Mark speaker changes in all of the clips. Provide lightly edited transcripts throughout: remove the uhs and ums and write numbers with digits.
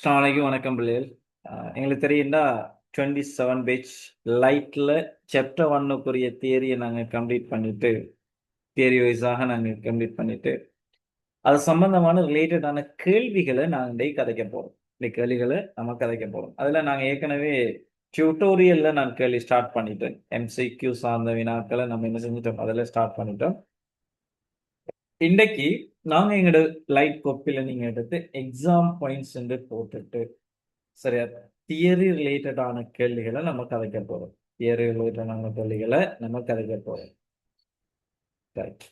Speaker 1: நாளைக்கு வணக்கம் பிள்ளைகள். எங்களுக்கு தெரியும்டா 27 பேஜ் லைட்டில் சாப்டர் 1க்குரிய தியரியை நாங்கள் கம்ப்ளீட் பண்ணிட்டு தியரி வைஸாக நாங்கள் கம்ப்ளீட் பண்ணிட்டு அது சம்பந்தமான ரிலேட்டடான கேள்விகளை நாங்கள் இன்றைக்கு கதைக்க போகிறோம். இந்த கேள்விகளை நம்ம கதைக்க போகிறோம். அதில் நாங்கள் ஏற்கனவே டியூட்டோரியலில் நான் கேள்வி ஸ்டார்ட் பண்ணிட்டேன். MCQ சார்ந்த வினாக்களை நம்ம என்ன செஞ்சிட்டோம், அதில் ஸ்டார்ட் பண்ணிட்டோம். இன்றைக்கு நாங்கள் எங்களோட லைட் கோப்பில் நீங்கள் எடுத்து எக்ஸாம் பாயிண்ட்ஸ் என்று போட்டுட்டு சரியா தியரி ரிலேட்டடான கேள்விகளை நம்ம கதைக்க போறோம். தியரி ரிலேட்டடான கேள்விகளை நம்ம கதைக்க போறோம். ரைட்.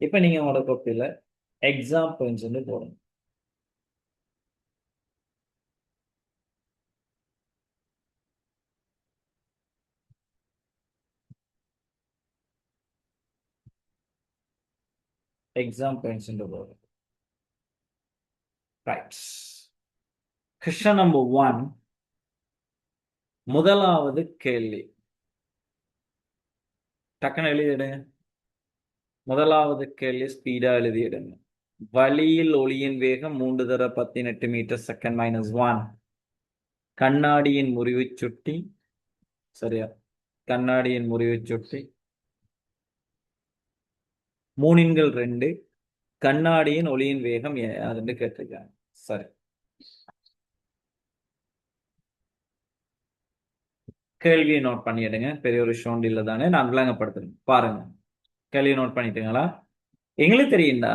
Speaker 1: இப்போ நீங்க உங்களோட கோப்பில எக்ஸாம் பாயிண்ட்ஸ் வந்து போடணும். எக்ஸாம் பாயிண்ட்ஸ் போடணும். ரைட். கொஸ்டின் நம்பர் 1, முதலாவது கேள்வி. டக்குன்னு எழுதிடுங்க. முதலாவது கேள்வி ஸ்பீடா எழுதிடுங்க. வழியில் ஒளியின் வேகம் 3 தர 18 மீட்டர் செகண்ட் -1. கண்ணாடியின் முறிவு சுட்டி. சரியா? கண்ணாடியின் முறிவு சுட்டி 3/2. கண்ணாடியின் ஒளியின் வேகம் அதுன்னு கேட்டிருக்காங்க. சரி, கேள்வியை நோட் பண்ணிடுங்க. பெரிய ஒரு ஷோண்ட் இல்லை தானே, நான் விளங்கப்படுத்துறேன். பாருங்க, கேள்வியை நோட் பண்ணிட்டுங்களா? எங்களுக்கு தெரியும்டா,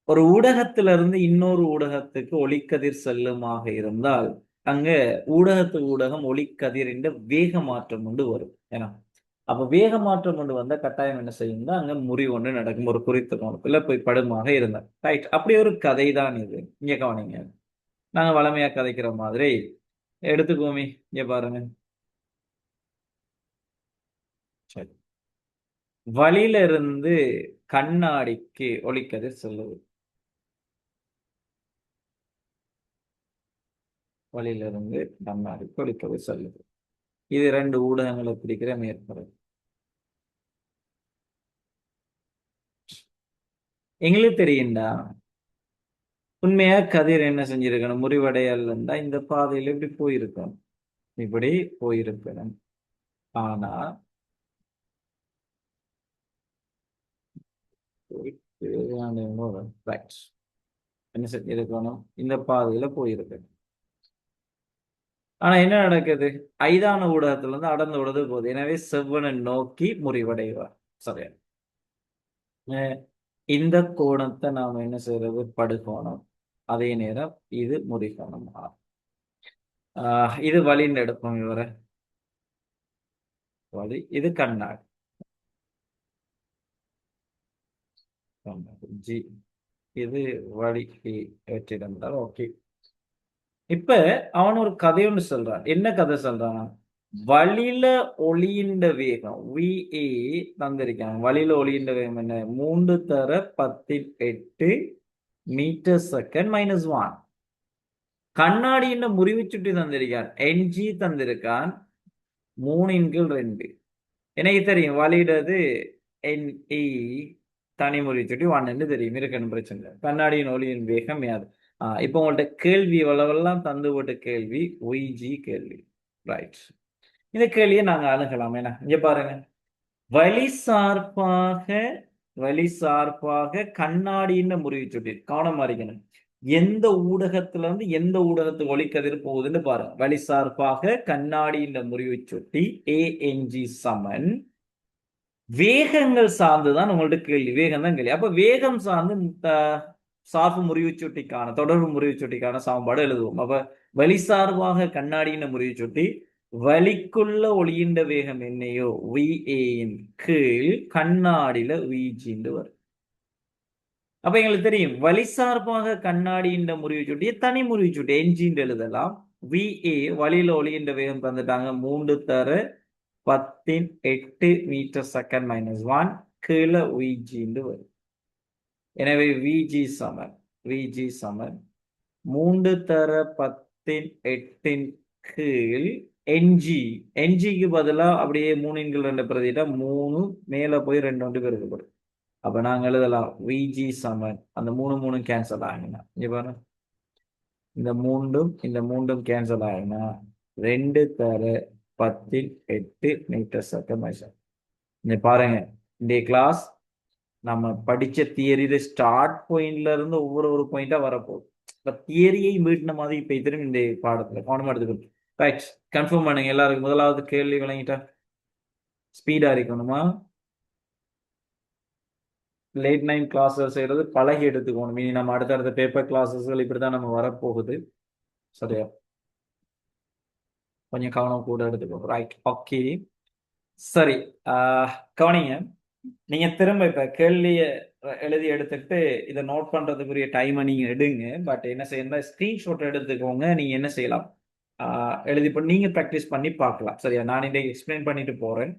Speaker 1: ஒரு ஊடகத்திலிருந்து இன்னொரு ஊடகத்துக்கு ஒளிக்கதிர் செல்லுமாக இருந்தால் அங்க ஊடகம் ஒளிக்கதிரின் வேக மாற்றம் கொண்டு வரும். ஏன்னா அப்ப வேக மாற்றம் கொண்டு வந்த கட்டாயம் என்ன செய்யும்னா அங்க முறிவு ஒன்று நடக்கும். ஒரு குறித்த கோணத்துல போய் படுமாக இருந்தேன். ரைட். அப்படி ஒரு கதை தான் இது. இங்க கவனிங்க, நாங்க வளமையா கதைக்கிற மாதிரி எடுத்துக்கோமே. இங்க பாருங்க. சரி, வழியில இருந்து கண்ணாடிக்கு ஒளிக்கதிர் செல்லுது. வழியில இருந்து கண்ணாடிக்கு ஒளிக்கதிர் செல்லுது. இது 2 ஊடகங்களை பிடிக்கிற மேற்பரப்பு. எங்களுக்கு தெரியும்டா, உண்மையா கதிர் என்ன செஞ்சிருக்கணும், முறிவடையல்லா இந்த பாதையில இப்படி போயிருக்கணும், இப்படி போயிருக்கணும். ஆனா என்ன செஞ்சிருக்கணும், இந்த பாதையில போயிருக்கணும். ஆனா என்ன நடக்குது, ஐதான ஊடகத்துல இருந்து அடர்ந்து விடுறது போகுது. எனவே செவ்வனை நோக்கி முறிவடைவார். சரியா? இந்த கோணத்தை நாம என்ன செய்யறது, படுகோணம். அதே நேரம் இது முறிகோணம். இது வழின்னு எடுப்போம். இவரை வழி, இது கண்ணாடி ஜி, இது வழி வச்சிருந்தால் ஓகே. இப்ப அவன் ஒரு கதை ஒன்று சொல்றான். என்ன கதை சொல்றான்? வழியில ஒளியின் வேகம் VA தந்திருக்கான். வழியில ஒளியின் வேகம் என்ன, 3 தர 18 மீட்டர் செகண்ட் -1. கண்ணாடியின் முறிவு சுட்டி தந்திருக்கான். NG தந்திருக்கான் 3/2. எனக்கு தெரியும் வழியிடது NE தனி முறிவு சுட்டி 1 தெரியும். இருக்கணும், பிரச்சனை இல்லை. கண்ணாடியின் ஒளியின் வேகம் யாது. இப்போ உங்கள்ட்ட கேள்வி எவ்வளவெல்லாம் தந்து போட்ட கேள்வி YG கேள்வி. ரைட். இந்த கேள்வியை நாங்க அணுகலாம். என்ன, இங்க பாருங்க, வழி சார்பாக கண்ணாடியின் முறிவு சுட்டி. கவனமா இருக்கணும். எந்த ஊடகத்துல இருந்து எந்த ஊடகத்துக்கு ஒளிக்கதிர் போகுதுன்னு பாருங்க. வழி சார்பாக கண்ணாடியின் முறிவு சுட்டி ANG சமன் வேகங்கள் சார்ந்துதான் உங்கள்ட்ட கேள்வி. வேகம் தான் கேள்வி. அப்ப வேகம் சார்ந்து சார்பு முறிவு சுட்டிக்கான தொடர்பு முறிவு சுட்டிக்கான சமன்பாடு எழுதுவோம். அப்ப வழி சார்பாக கண்ணாடியின் முறிவு சுட்டி வழிக்குள்ள ஒளியின் வேகம் என்னையோ VAயின் கீழ் கண்ணாடியில VG வரும். அப்ப எங்களுக்கு தெரியும், வழி சார்பாக கண்ணாடியின் முறிவு சுட்டியை தனி முறிவு சுட்டி NG எழுதலாம். VA வழியில ஒளியின் வேகம் தந்துட்டாங்க 3 தர 18 மீட்டர் செகண்ட் -1 கீழே VG வரும். எனவே VG சமன் 3 தர 18 கீழ் NGக்கு பதிலா அப்படியே 3/2 பிரதிட்டா 3 மேல போய் 2 பெருக்கப்படும். அப்ப நாங்க எழுதலாம் VG சமன் அந்த 3 கேன்சல் ஆகினா இங்க பாருங்க இந்த மூன்றும் கேன்சல் ஆகுனா 2 தர 10 8 மீட்டர் செகண்ட். இங்க பாருங்க, இந்த கிளாஸ் நம்ம படிச்ச தியரியில ஸ்டார்ட் பாயிண்ட்ல இருந்து ஒவ்வொரு பாயிண்டா வரப்போகுது. இப்ப தியரியை மீட்டின மாதிரி இப்ப திரும்பி இந்த பாடத்துல கவனமா எடுத்துக்கணும். ரைட், கன்ஃபார்ம் பண்ணுங்க எல்லாருக்கும். முதலாவது கேள்வி விளங்கிட்டா? ஸ்பீடா இருக்கணுமா? லேட் நைட் கிளாஸஸ் செய்யறது பழகி எடுத்துக்கணும். இனி நம்ம அடுத்தடுத்த பேப்பர் கிளாஸஸ்கள் இப்படிதான் நம்ம வரப்போகுது. சரியா? கொஞ்சம் கவனம் கூட எடுத்துக்கணும். Right, okay. சரி, கவனிங்க. நீங்க திரும்ப இப்ப கேள்விய எழுதி எடுத்துட்டு இதை நோட் பண்றதுக்குரிய டைமை நீங்க எடுங்க. பட் என்ன செய்யணும், ஸ்கிரீன்ஷாட் எடுத்துக்கோங்க. நீங்க என்ன செய்யலாம், எழுதி பண்ணி நீங்க ப்ராக்டிஸ் பண்ணி பார்க்கலாம். சரியா? நான் இன்றைக்கு எக்ஸ்பிளைன் பண்ணிட்டு போறேன்.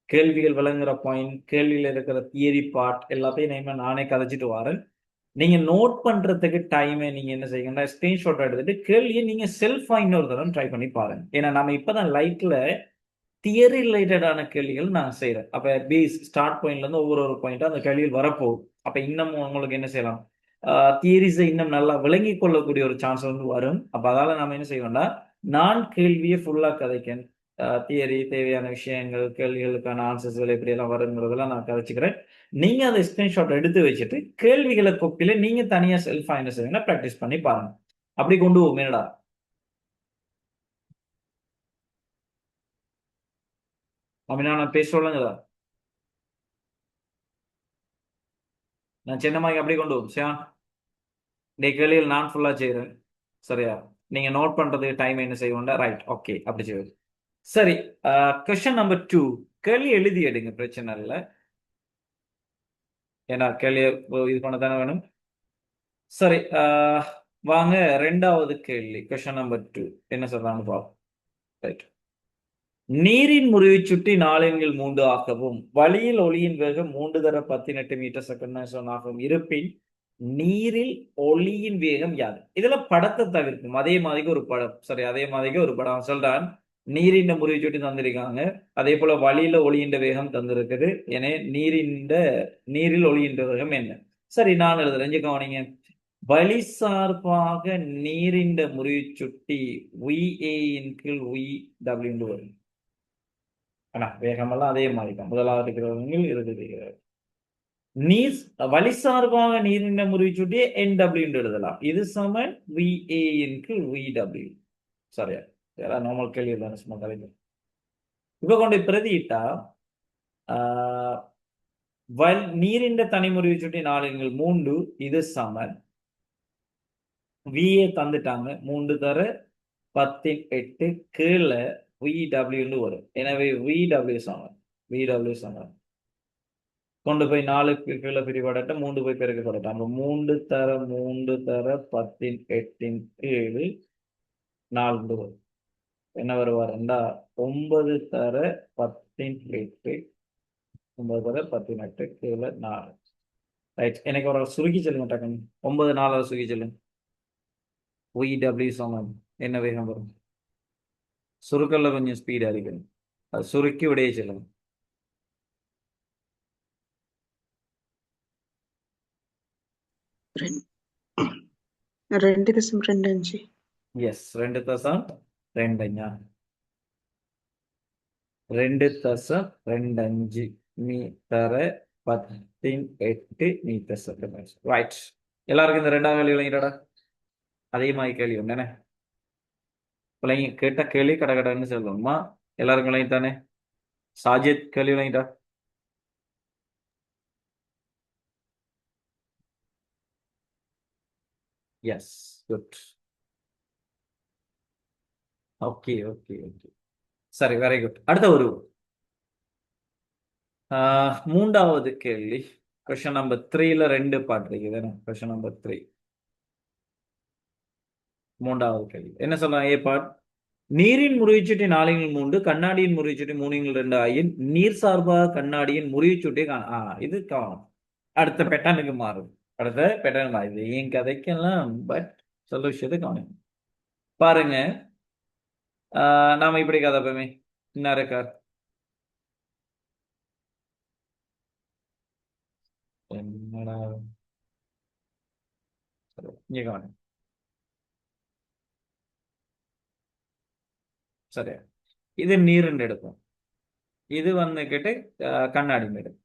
Speaker 1: கேள்விகள் விளங்குற பாயிண்ட், கேள்வியில இருக்கிற தியரி பார்ட் எல்லாத்தையும் நானே கதைச்சிட்டு வரேன். நீங்க நோட் பண்றதுக்கு டைமை நீங்க என்ன செய்யுங்கன்னா ஸ்கிரீன்ஷாட் எடுத்துட்டு கேள்வியை நீங்க செல்ஃபா இன்னொரு தடவை ட்ரை பண்ணி பாருங்க. ஏன்னா நம்ம இப்பதான் லைட்ல தியரி ரிலேட்டடான கேள்விகள் நான் செய்யறேன். அப்ப பேஸ் ஸ்டார்ட் பாயிண்ட்ல இருந்து ஒவ்வொரு பாயிண்டா அந்த கேள்விகள் வரப்போகுது. அப்ப இன்னும் உங்களுக்கு என்ன செய்யலாம், தியரிஸை இன்னும் நல்லா விளங்கிக் கொள்ளக்கூடிய ஒரு சான்ஸ் வந்து வரும். அப்ப அதால நாம என்ன செய்வோம்னா, நான் கேள்வியை ஃபுல்லா கதைக்கேன். தியரி தேவையான விஷயங்கள், கேள்விகளுக்கான ஆன்சர்ஸ்கள் எப்படி எல்லாம் வருங்கிறதெல்லாம் நான் கதைச்சுக்கிறேன். நீங்க அதை ஸ்கிரீன்ஷாட் எடுத்து வச்சுட்டு கேள்விகளை கொப்பில நீங்க தனியா செல்ஃபா என்ன செய்வீங்கன்னா ப்ராக்டிஸ் பண்ணி பாருங்க. அப்படி கொண்டு போகும். என்னடா அப்படின்னா நான் பேச சொல்லுங்கதா, நான் சின்னமாக்கி அப்படி கொண்டு போகும். சரியா? இந்த கேள்வியில் நான் ஃபுல்லா செய்றேன். சரியா? நீங்க நோட் பண்றதுக்கு டைம் என்ன செய்வோம்டா? ரைட், ஓகே, அப்படி செய்வோம். சரி, கொஸ்டின் நம்பர் 2. கேள்வி எழுதி எடுங்க, பிரச்சனை இல்லை. ஏன்னா கேள்வி இது பண்ண தானே வேணும். சரி, வாங்க ரெண்டாவது கேள்வி. கொஸ்டின் நம்பர் 2 என்ன சொல்றாங்க பார்ப்போம். ரைட். நீரின் முறிவைச் சுற்றி 4 3 ஆகவும் வளியில் ஒளியின் வேகம் 3 தர 18 மீட்டர் செகண்ட் ஆகவும் இருப்பின் நீரில் ஒளியின் வேகம் யாது? இதுல படத்தை தவிர்க்கும். அதே மாதிரி ஒரு படம். சரி, அதே மாதிரி ஒரு படம் சொல்றான். நீரின் முறிவைச் சுற்றி தந்திருக்காங்க. அதே போல வளியில ஒளியின் வேகம் தந்திருக்குது. எனவே நீரில் ஒளியின் வேகம் என்ன? சரி, நான் எழுதுறேன். இங்க கவனிங்க. வழி சார்பாக நீரின் முறிவைச் சுட்டி VA இன் கீழ் VW வரும். ஆனா வேகமெல்லாம் அதே மாதிரி தான். முதலாவது இருக்கிறவங்க இறுதி நீர் வழி சார்பாக நீரின் முறிவு சுட்டிய NW என்று எழுதலாம். இது சமன் VA இன் கீழ் VW. சரியா? யாராவது நார்மல் கேள்வி தானே, சும்மா கலைஞர். இப்ப கொண்டு பிரதியிட்டா நீரின் தனி முறிவு சுட்டி 4 3 இது சமன் VA தந்துட்டாங்க 3 தர 10 8 கீழே VW வரும். எனவே VW சமன் கொண்டு போய் 4க்கு கீழே பிரிபடட்ட 3 போய் பெருக்கப்படட்டும். அப்ப 3 தர 10 8 7 4 வரும். என்ன வருவாருண்டா 9 தர 10 8 9 தர 18 கீழே 4. ரைட், எனக்கு ஒரு சுருக்கி சொல்லுங்க டக்குன்னு. 9 4 சுருக்கி சொல்லுங்க. VW சமம் என்ன வேகம் வரும்? சுருக்கல்ல கொஞ்சம் ஸ்பீடா இருக்கணும். அது சுருக்கி விடையே சொல்லுங்க.
Speaker 2: ரெண்டு தசம் 2 5.
Speaker 1: Yes, 2.25 2.25 metre 18 metre second. Right, எல்லாருக்கும் இந்த ரெண்டாவது கேள்வி விளங்கிட்டாடா? அதே மாதிரி கேள்வி ஒண்ணு விளங்கி கேட்ட கேள்வி கடகடன்னு சொல்லணுமா? எல்லாருக்கும் விளங்கிட்டானே? சாஜித் கேள்வி விளங்கிட்டா? Yes, good. Okay okay okay, சரி, வெரி குட். அடுத்த ஒரு மூன்றாவது கேள்வி. கொஸ்டின் நம்பர் 3ல 2 பார்ட் இருக்குது. கொஸ்டின் நம்பர் 3 மூன்றாவது கேள்வி என்ன சொல்றாங்க? A part. நீரின் முறிவுச்சுட்டி 4 3 கண்ணாடியின் முறிவுச்சுட்டி 3 2 ஆயின் நீர் சார்பாக கண்ணாடியின் முறிவுச்சுட்டி இது கவனம். அடுத்த பேட்டர்னுக்கு மாறும். அடுத்த பேட்டர்ன் மாறுது. என் கதைக்கெல்லாம் பட் சொல்ல விஷயத்தை கவனம் பாருங்க. நாம இப்படி கதைப்போமே. என்ன இருக்கா என்னடா, இங்க கவனம். சரியா? இது நீருன்னு எடுக்கும். இது வந்துகிட்டு கண்ணாடி எடுக்கும்.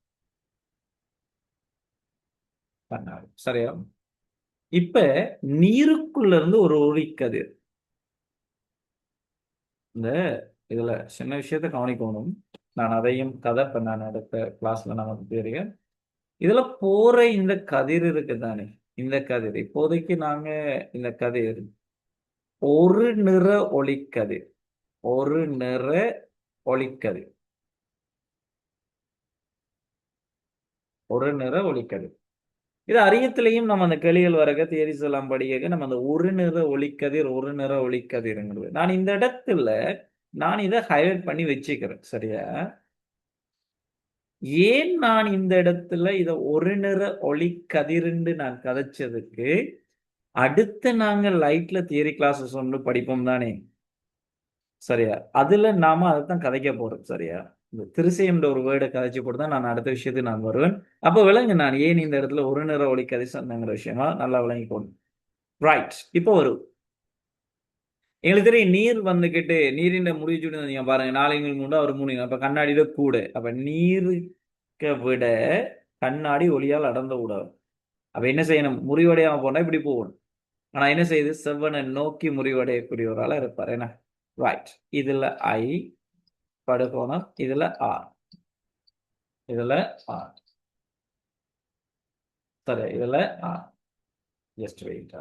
Speaker 1: கண்ணாடி. சரியா? இப்ப நீருக்குள்ள இருந்து ஒரு ஒளிக்கதிர். இந்த இதுல சின்ன விஷயத்தை கவனிக்கணும். நான் அதையும் கதை இப்ப நான் அடுத்த கிளாஸ்ல நமக்கு தெரியும். இதுல போற இந்த கதிர் இருக்கு தானே, இந்த கதிர் இப்போதைக்கு நாங்க இந்த கதிர் ஒரு நிற ஒளிக்கதிர், ஒரு நிற ஒளிக்கதிர், ஒரு நிற ஒளிக்கதிர். இது அறியத்திலையும் நம்ம அந்த கேள்விகள் வரக தியரிஸ் எல்லாம் படிக்க நம்ம அந்த ஒரு நிற ஒளிக்கதிர், ஒரு நிற ஒளிக்கதிர்ங்கிறது நான் இந்த இடத்துல நான் இதை ஹைலைட் பண்ணி வச்சுக்கிறேன். சரியா? ஏன் நான் இந்த இடத்துல இத ஒரு நிற ஒளிக்கதிர்ன்னு நான் கதைச்சதுக்கு அடுத்து நாங்க லைட்ல தியரி கிளாஸஸ் ஒன்று படிப்போம் தானே. சரியா? அதுல நாம அதைத்தான் கதைக்க போறோம். சரியா? இந்த திருசைன்ற ஒரு வேர்டை கதைச்சு போட்டு தான் நான் அடுத்த விஷயத்துக்கு நான் வருவேன். அப்ப விளங்கு நான் ஏன் இந்த இடத்துல ஒரு நிற ஒளி கதை சொன்னங்கிற விஷயமா நல்லா விளங்கிக்கணும். ரைட். இப்போ வரும். எங்களுக்கு தெரியும் நீர் வந்துகிட்டு நீரின் முடிச்சுட்டு நீங்க பாருங்க 4 மூணு அவர் 3 அப்ப கண்ணாடியில கூட அப்ப நீருக்கு விட கண்ணாடி ஒளியால் அடர்ந்த ஊடகம். அப்ப என்ன செய்யணும்? முறிவடையாம போனா இப்படி போகணும். ஆனா என்ன செய்யுது? செவ்வனை நோக்கி முறிவடையக்கூடிய ஒரு ஆளா இருப்பார். என்ன? ரைட். இதுல ஐ படுகோணம், இதுல ஆர், இதுல ஆர். சரி, இதுல ஆர். Just wait.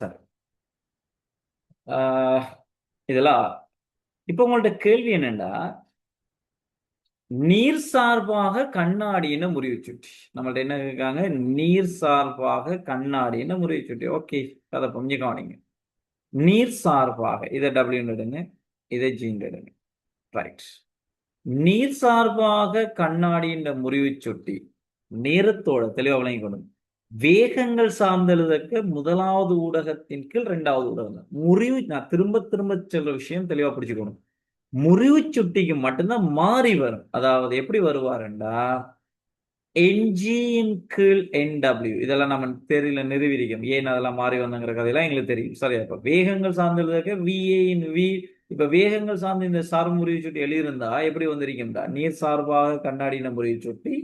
Speaker 1: சரி. இதெல்லாம் இப்ப உங்கள்ட்ட கேள்வி என்னன்னா, நீர் சார்பாக கண்ணாடின்னு முறிவு சுட்டி நம்மள்ட்ட என்ன இருக்காங்க? நீர் சார்பாக கண்ணாடின்னு முறிவு சுட்டி. ஓகே, அதை புரிஞ்சு கவனிங்க. நீர் சார்பாக இதை டபிள்யூ எடுங்க, இதை ஜீன் எடுங்க. ரைட். நீர் சார்பாக கண்ணாடின்ற முறிவு சுட்டி நேரத்தோட தெளிவா விளங்கிக் கொள்ளும். வேகங்கள் சார்ந்தெழுதற்கு முதலாவது ஊடகத்தின் கீழ் இரண்டாவது ஊடகம் தான். முறிவு நான் திரும்ப திரும்ப சொல்ற விஷயம் தெளிவா பிடிச்சுக்கணும். முறிவு சுட்டிக்கு மட்டும்தான் மாறி வரும். அதாவது எப்படி வருவாருண்டா என்ஜியின் கீழ் என்டபிள்யூ இதெல்லாம் நம்ம தெரியல நிறுவிருக்கோம். ஏன் அதெல்லாம் மாறி வந்தங்கிற கதையெல்லாம் எங்களுக்கு தெரியும். சரியா? இப்ப வேகங்கள் சார்ந்தெழுதற்கு விஏ இன் வி இப்ப வேகங்கள் சார்ந்த இந்த சார்பு முறிவு சுட்டி எழுதியிருந்தா எப்படி வந்திருக்கும்டா நீர் சார்பாக கண்ணாடின முறிவு சுட்டி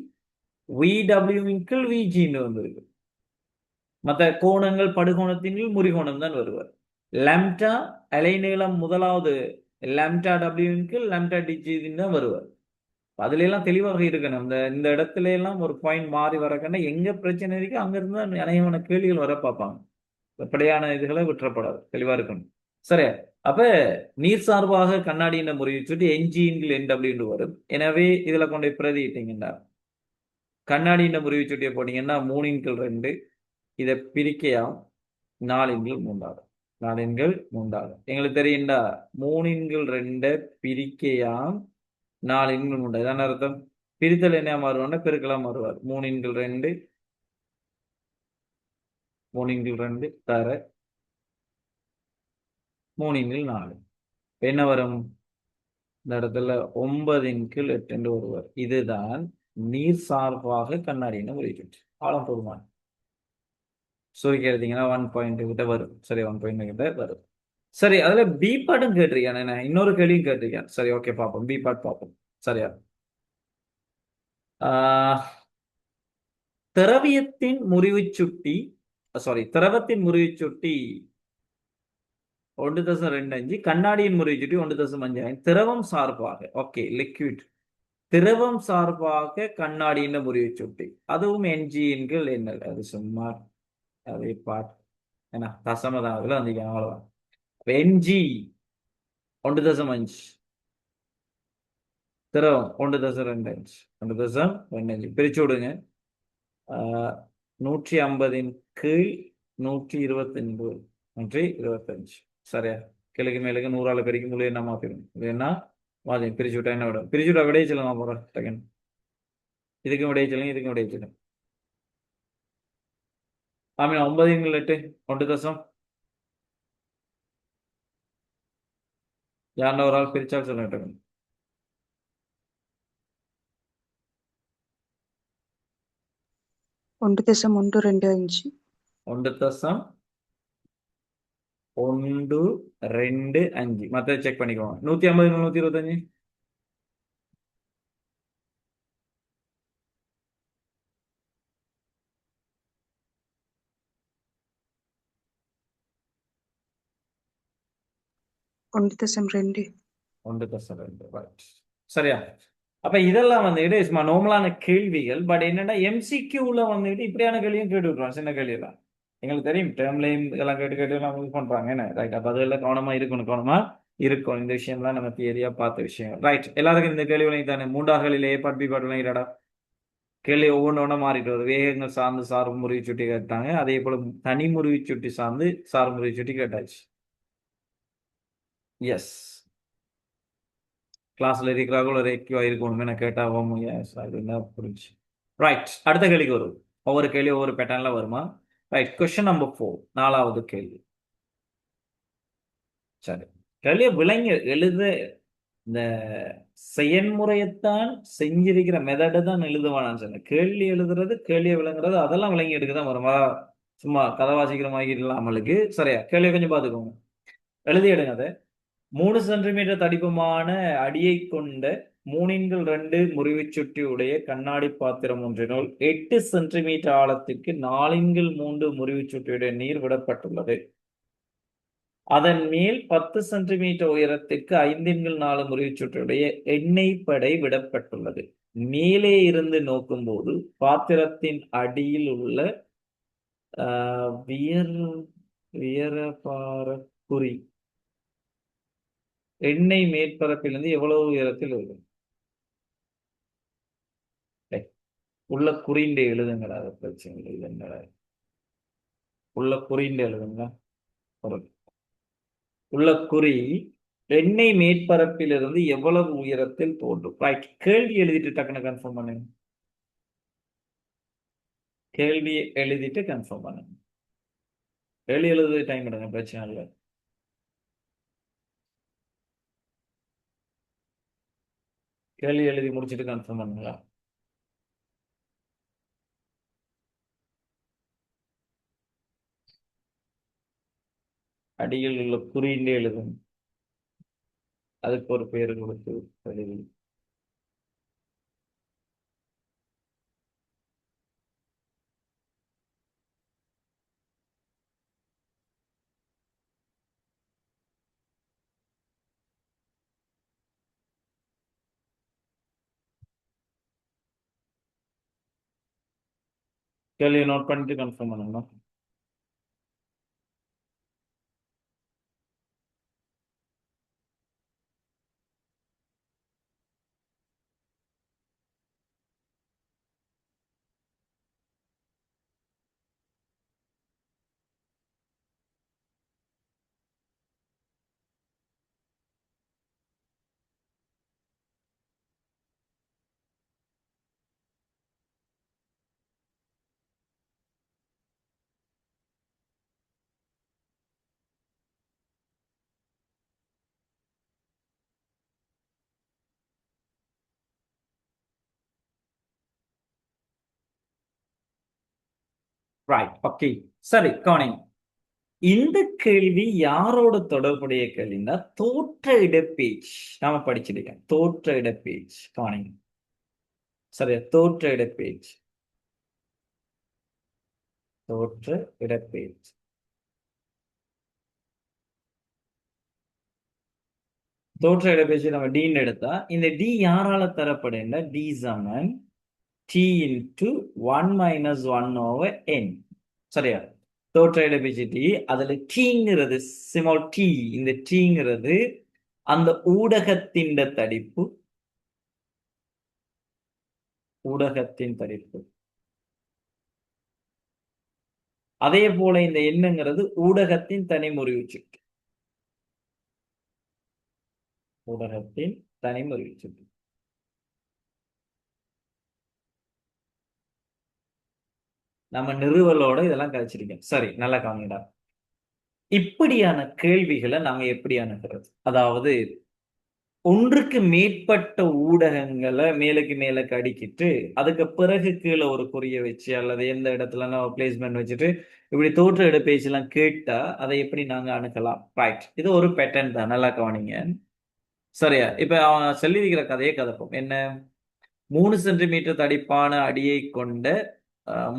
Speaker 1: VW இன் கீழ் VGன்னு வந்திருக்கு. மற்ற கோணங்கள் படுகோணத்தின் கீழ் முறிகோணம் தான் வருவார். லாம்டா அலைநீளம் முதலாவது லாம்டா டபிள்யூவின் கீழ் லாம்டா டிஜின்னு தான் வருவார். அதுல எல்லாம் தெளிவாக இருக்கணும். இந்த இடத்துல எல்லாம் ஒரு பாயிண்ட் மாறி வரக்கன்னா எங்க பிரச்சனை இருக்கு அங்க இருந்து தான் அநேகமான கேள்விகள் வர பார்ப்பாங்க. எப்படியான இதுகளை விட்டுறப்படாது. தெளிவா இருக்கணும். சரியா? அப்ப நீர் சார்பாக கண்ணாடியின் முறையை சுட்டி என்ஜின்கள் NW வரும். எனவே இதுல கொண்டு பிரதிட்டீங்கன்னா கண்ணாடியின் முறிவு சுட்டியை போட்டீங்கன்னா 3/2 இதை பிரிக்கையாம் 4/3 4/3 எங்களுக்கு தெரியும்டா 3/2 பிரிக்கையாம் 4/3 இதான அர்த்தம். பிரித்தல் என்ன மாறுவான்னா பெருக்கலாம் மாறுவார். 3/2 3/2 தர 3/4 என்ன வரும்? இந்த இடத்துல 9/8 என்று வருவார். இதுதான் நீர் சார்பாக கண்ணாடின்னு முறையிட்டு ஆழம் போதுமான சுருக்கி எடுத்தீங்கன்னா 1 கிட்ட வரும். சரி, 1 கிட்ட வரும். சரி, அதுல பி பாட்டும் கேட்டிருக்கேன். இன்னொரு கேள்வியும் கேட்டிருக்கேன். சரி, ஓகே, பார்ப்போம். பி பாட் பார்ப்போம். சரியா? திரவியத்தின் முறிவு சுட்டி திரவத்தின் முறிவு சுட்டி 1.25 கண்ணாடியின் முறிவு சுட்டி 1.5 திரவம் சார்பாக ஓகே லிக்விட் திரவம் சார்பாக கண்ணாடியின் முறிவு சுட்டி அதுவும் என்ஜின்கள் என்ன அது சும்மா அதே பாட் ஏன்னா தசமதான் அதுல வந்து அவ்வளவுதான். என்ஜி 1.5 திரவம் 1.25 1.25 பிரிச்சு விடுங்க. 150 கீழ் 125 125. சரியா? கிழக்கு மேலுக்கு 100 பெருக்கி முழு என்ன மாத்திடும். இது என்ன மாதிரி பிரிச்சு விட்டா என்ன விடும்? பிரிச்சு விட்டா விடைய சொல்லுங்க போறோம் செகண்ட். இதுக்கும் விடைய சொல்லுங்க, இதுக்கும் விடைய சொல்லுங்க. ஆமாம் 9 8 1 தசம் யாருன்னா ஒரு ஆள் பிரிச்சா சொல்லிட்டு
Speaker 2: 1.125
Speaker 1: 1 தசம் 1 2 5 மற்ற செக் பண்ணிக்கோங்க 150 125
Speaker 2: 1.2
Speaker 1: 1 தசம் 2 ரைட் சரியா அப்ப இதெல்லாம் வந்துட்டு சும்மா நார்மலான கேள்விகள் பட் என்னன்னா எம்சிக்யூல வந்துட்டு இப்படியான கேள்வியும் கேட்டு விட்டுருவாங்க சின்ன கேள்வியெல்லாம் எங்களுக்கு தெரியும் டேர்ம்லையும் இதெல்லாம் கேட்டு கேட்டு எல்லாம் யூஸ் பண்றாங்க என்ன ரைட் அப்ப அதெல்லாம் கவனமா இருக்கும் இந்த விஷயம்லாம் நம்ம தியரியா பார்த்த விஷயம் ரைட் எல்லாருக்கும் இந்த கேள்விகளையும் தானே மூன்றாகளிலே ஏற்பாடு பி பாட்டு இடா கேள்வி ஒவ்வொன்றா மாறிட்டு வருது வேகங்கள் சார்ந்து சார்பு முறிவு சுட்டி கேட்டாங்க அதே போல தனி முறிவு சுட்டி சார்ந்து சார்பு முறிவு சுட்டி கேட்டாச்சு எஸ் கிளாஸ்ல இருக்கிறார்கள் ஒரு எக்யூவா இருக்கணுமே நான் கேட்டாவும் அது என்ன புரிஞ்சு ரைட் அடுத்த கேள்விக்கு வரும் ஒவ்வொரு கேள்வி ஒவ்வொரு பேட்டர்ன்ல வருமா ரைட் கொஸ்டின் நம்பர் 4 4வது கேள்வி சரி கேள்வியை விளங்கி எழுத இந்த செயன்முறையைத்தான் செஞ்சிருக்கிற மெதடை தான் எழுதுவானான்னு சொன்னேன் கேள்வி எழுதுறது கேள்வியை விளங்குறது அதெல்லாம் விளங்கி எடுக்க தான் வருமா சும்மா கதை வாசிக்கிற மாதிரி இல்லாமலுக்கு சரியா கேள்வியை கொஞ்சம் பார்த்துக்கோங்க எழுதி எடுங்க அதை 3 சென்டிமீட்டர் தடிப்புமான அடியை கொண்ட 3x2 முறிவுச் சுட்டி உடைய கண்ணாடி பாத்திரம் ஒன்றினுள் 8 சென்டிமீட்டர் ஆழத்திற்கு 4x3 முறிவுச் சுட்டியுடைய நீர் விடப்பட்டுள்ளது அதன் மேல் 10 சென்டிமீட்டர் உயரத்திற்கு 5x4 முறிவுச் சுட்டியுடைய எண்ணெய் படை விடப்பட்டுள்ளது மேலே இருந்து நோக்கும்போது பாத்திரத்தின் அடியில் உள்ள வியர் வியரபார குறி எண்ணெய் மேற்பரப்பிலிருந்து எவ்வளவு உயரத்தில் இருக்கும் உள்ள குறிண்டு எழுதுங்களா அதை பிரச்சனை இல்லைங்களா உள்ள குறிண்டு எழுதுங்க உள்ள குறி எண்ணெய் மேற்பரப்பிலிருந்து எவ்வளவு உயரத்தில் தோன்றும் ரைட் கேள்வி எழுதிட்டு டக்குன்னு கன்ஃபார்ம் பண்ணுங்க கேள்வி எழுதிட்டு கன்ஃபார்ம் பண்ணுங்க கேள்வி எழுது டைம் எடுங்க பிரச்சனை இல்லை கேள்வி எழுதி முடிச்சுட்டு கன்ஃபார்ம் பண்ணுங்களா அடியில் உள்ள குறியிலே எழுதும் அதுக்கு ஒரு பேர் கொடுத்து எழுதி கேள்வியை நோட் பண்ணிட்டு கன்ஃபார்ம் பண்ணுங்க ரைட் ஓகே சரி கவனிங்க இந்த கேள்வி யாரோட தொடர்புடைய கேள்வின்னா தோற்ற இடப்பேச்சு நாம படிச்சிருக்கேன் தோற்ற இடப்பேச்சு கவனிங்க சரியா தோற்ற இடப்பேச்சு தோற்ற இடப்பெயர்ச்சி தோற்ற இடப்பெயர்ச்சி நம்ம டீன்னு எடுத்தா இந்த டி யாரால தரப்படுன்னா டி சமன் டி இன்டு 1 - 1/n சரியா தோற்ற இடப்பெயர்ச்சி டி அதுல டீங்கிறது சிமால் டி இந்த டீங்கிறது அந்த ஊடகத்தின் தடிப்பு ஊடகத்தின் தடிப்பு அதே போல இந்த எண்ணுங்கிறது ஊடகத்தின் தனிமுறிவு சுட்டு ஊடகத்தின் தனிமுறிவு சுட்டு. நம்ம நிறுவலோட இதெல்லாம் கழிச்சிருக்கோம். சரி, நல்லா கவனிடா. இப்படியான கேள்விகளை நாங்க எப்படி அணுகிறது? அதாவது ஒன்றுக்கு மேற்பட்ட ஊடகங்களை மேலுக்கு மேலுக்கு அடுக்கிட்டு அதுக்கு பிறகு கீழே ஒரு குறிய வச்சு அல்லது எந்த இடத்துல நம்ம பிளேஸ்மெண்ட் வச்சுட்டு இப்படி தோற்ற இட பேச்செல்லாம் கேட்டா அதை எப்படி நாங்க அணுகலாம்? ரைட், இது ஒரு பேட்டர்ன் தான், நல்லா கவனிங்க. சரியா? இப்ப அவன் சொல்லியிருக்கிற கதையை கதைப்போம். என்ன? 3 சென்டிமீட்டர் தடிப்பான அடியை கொண்ட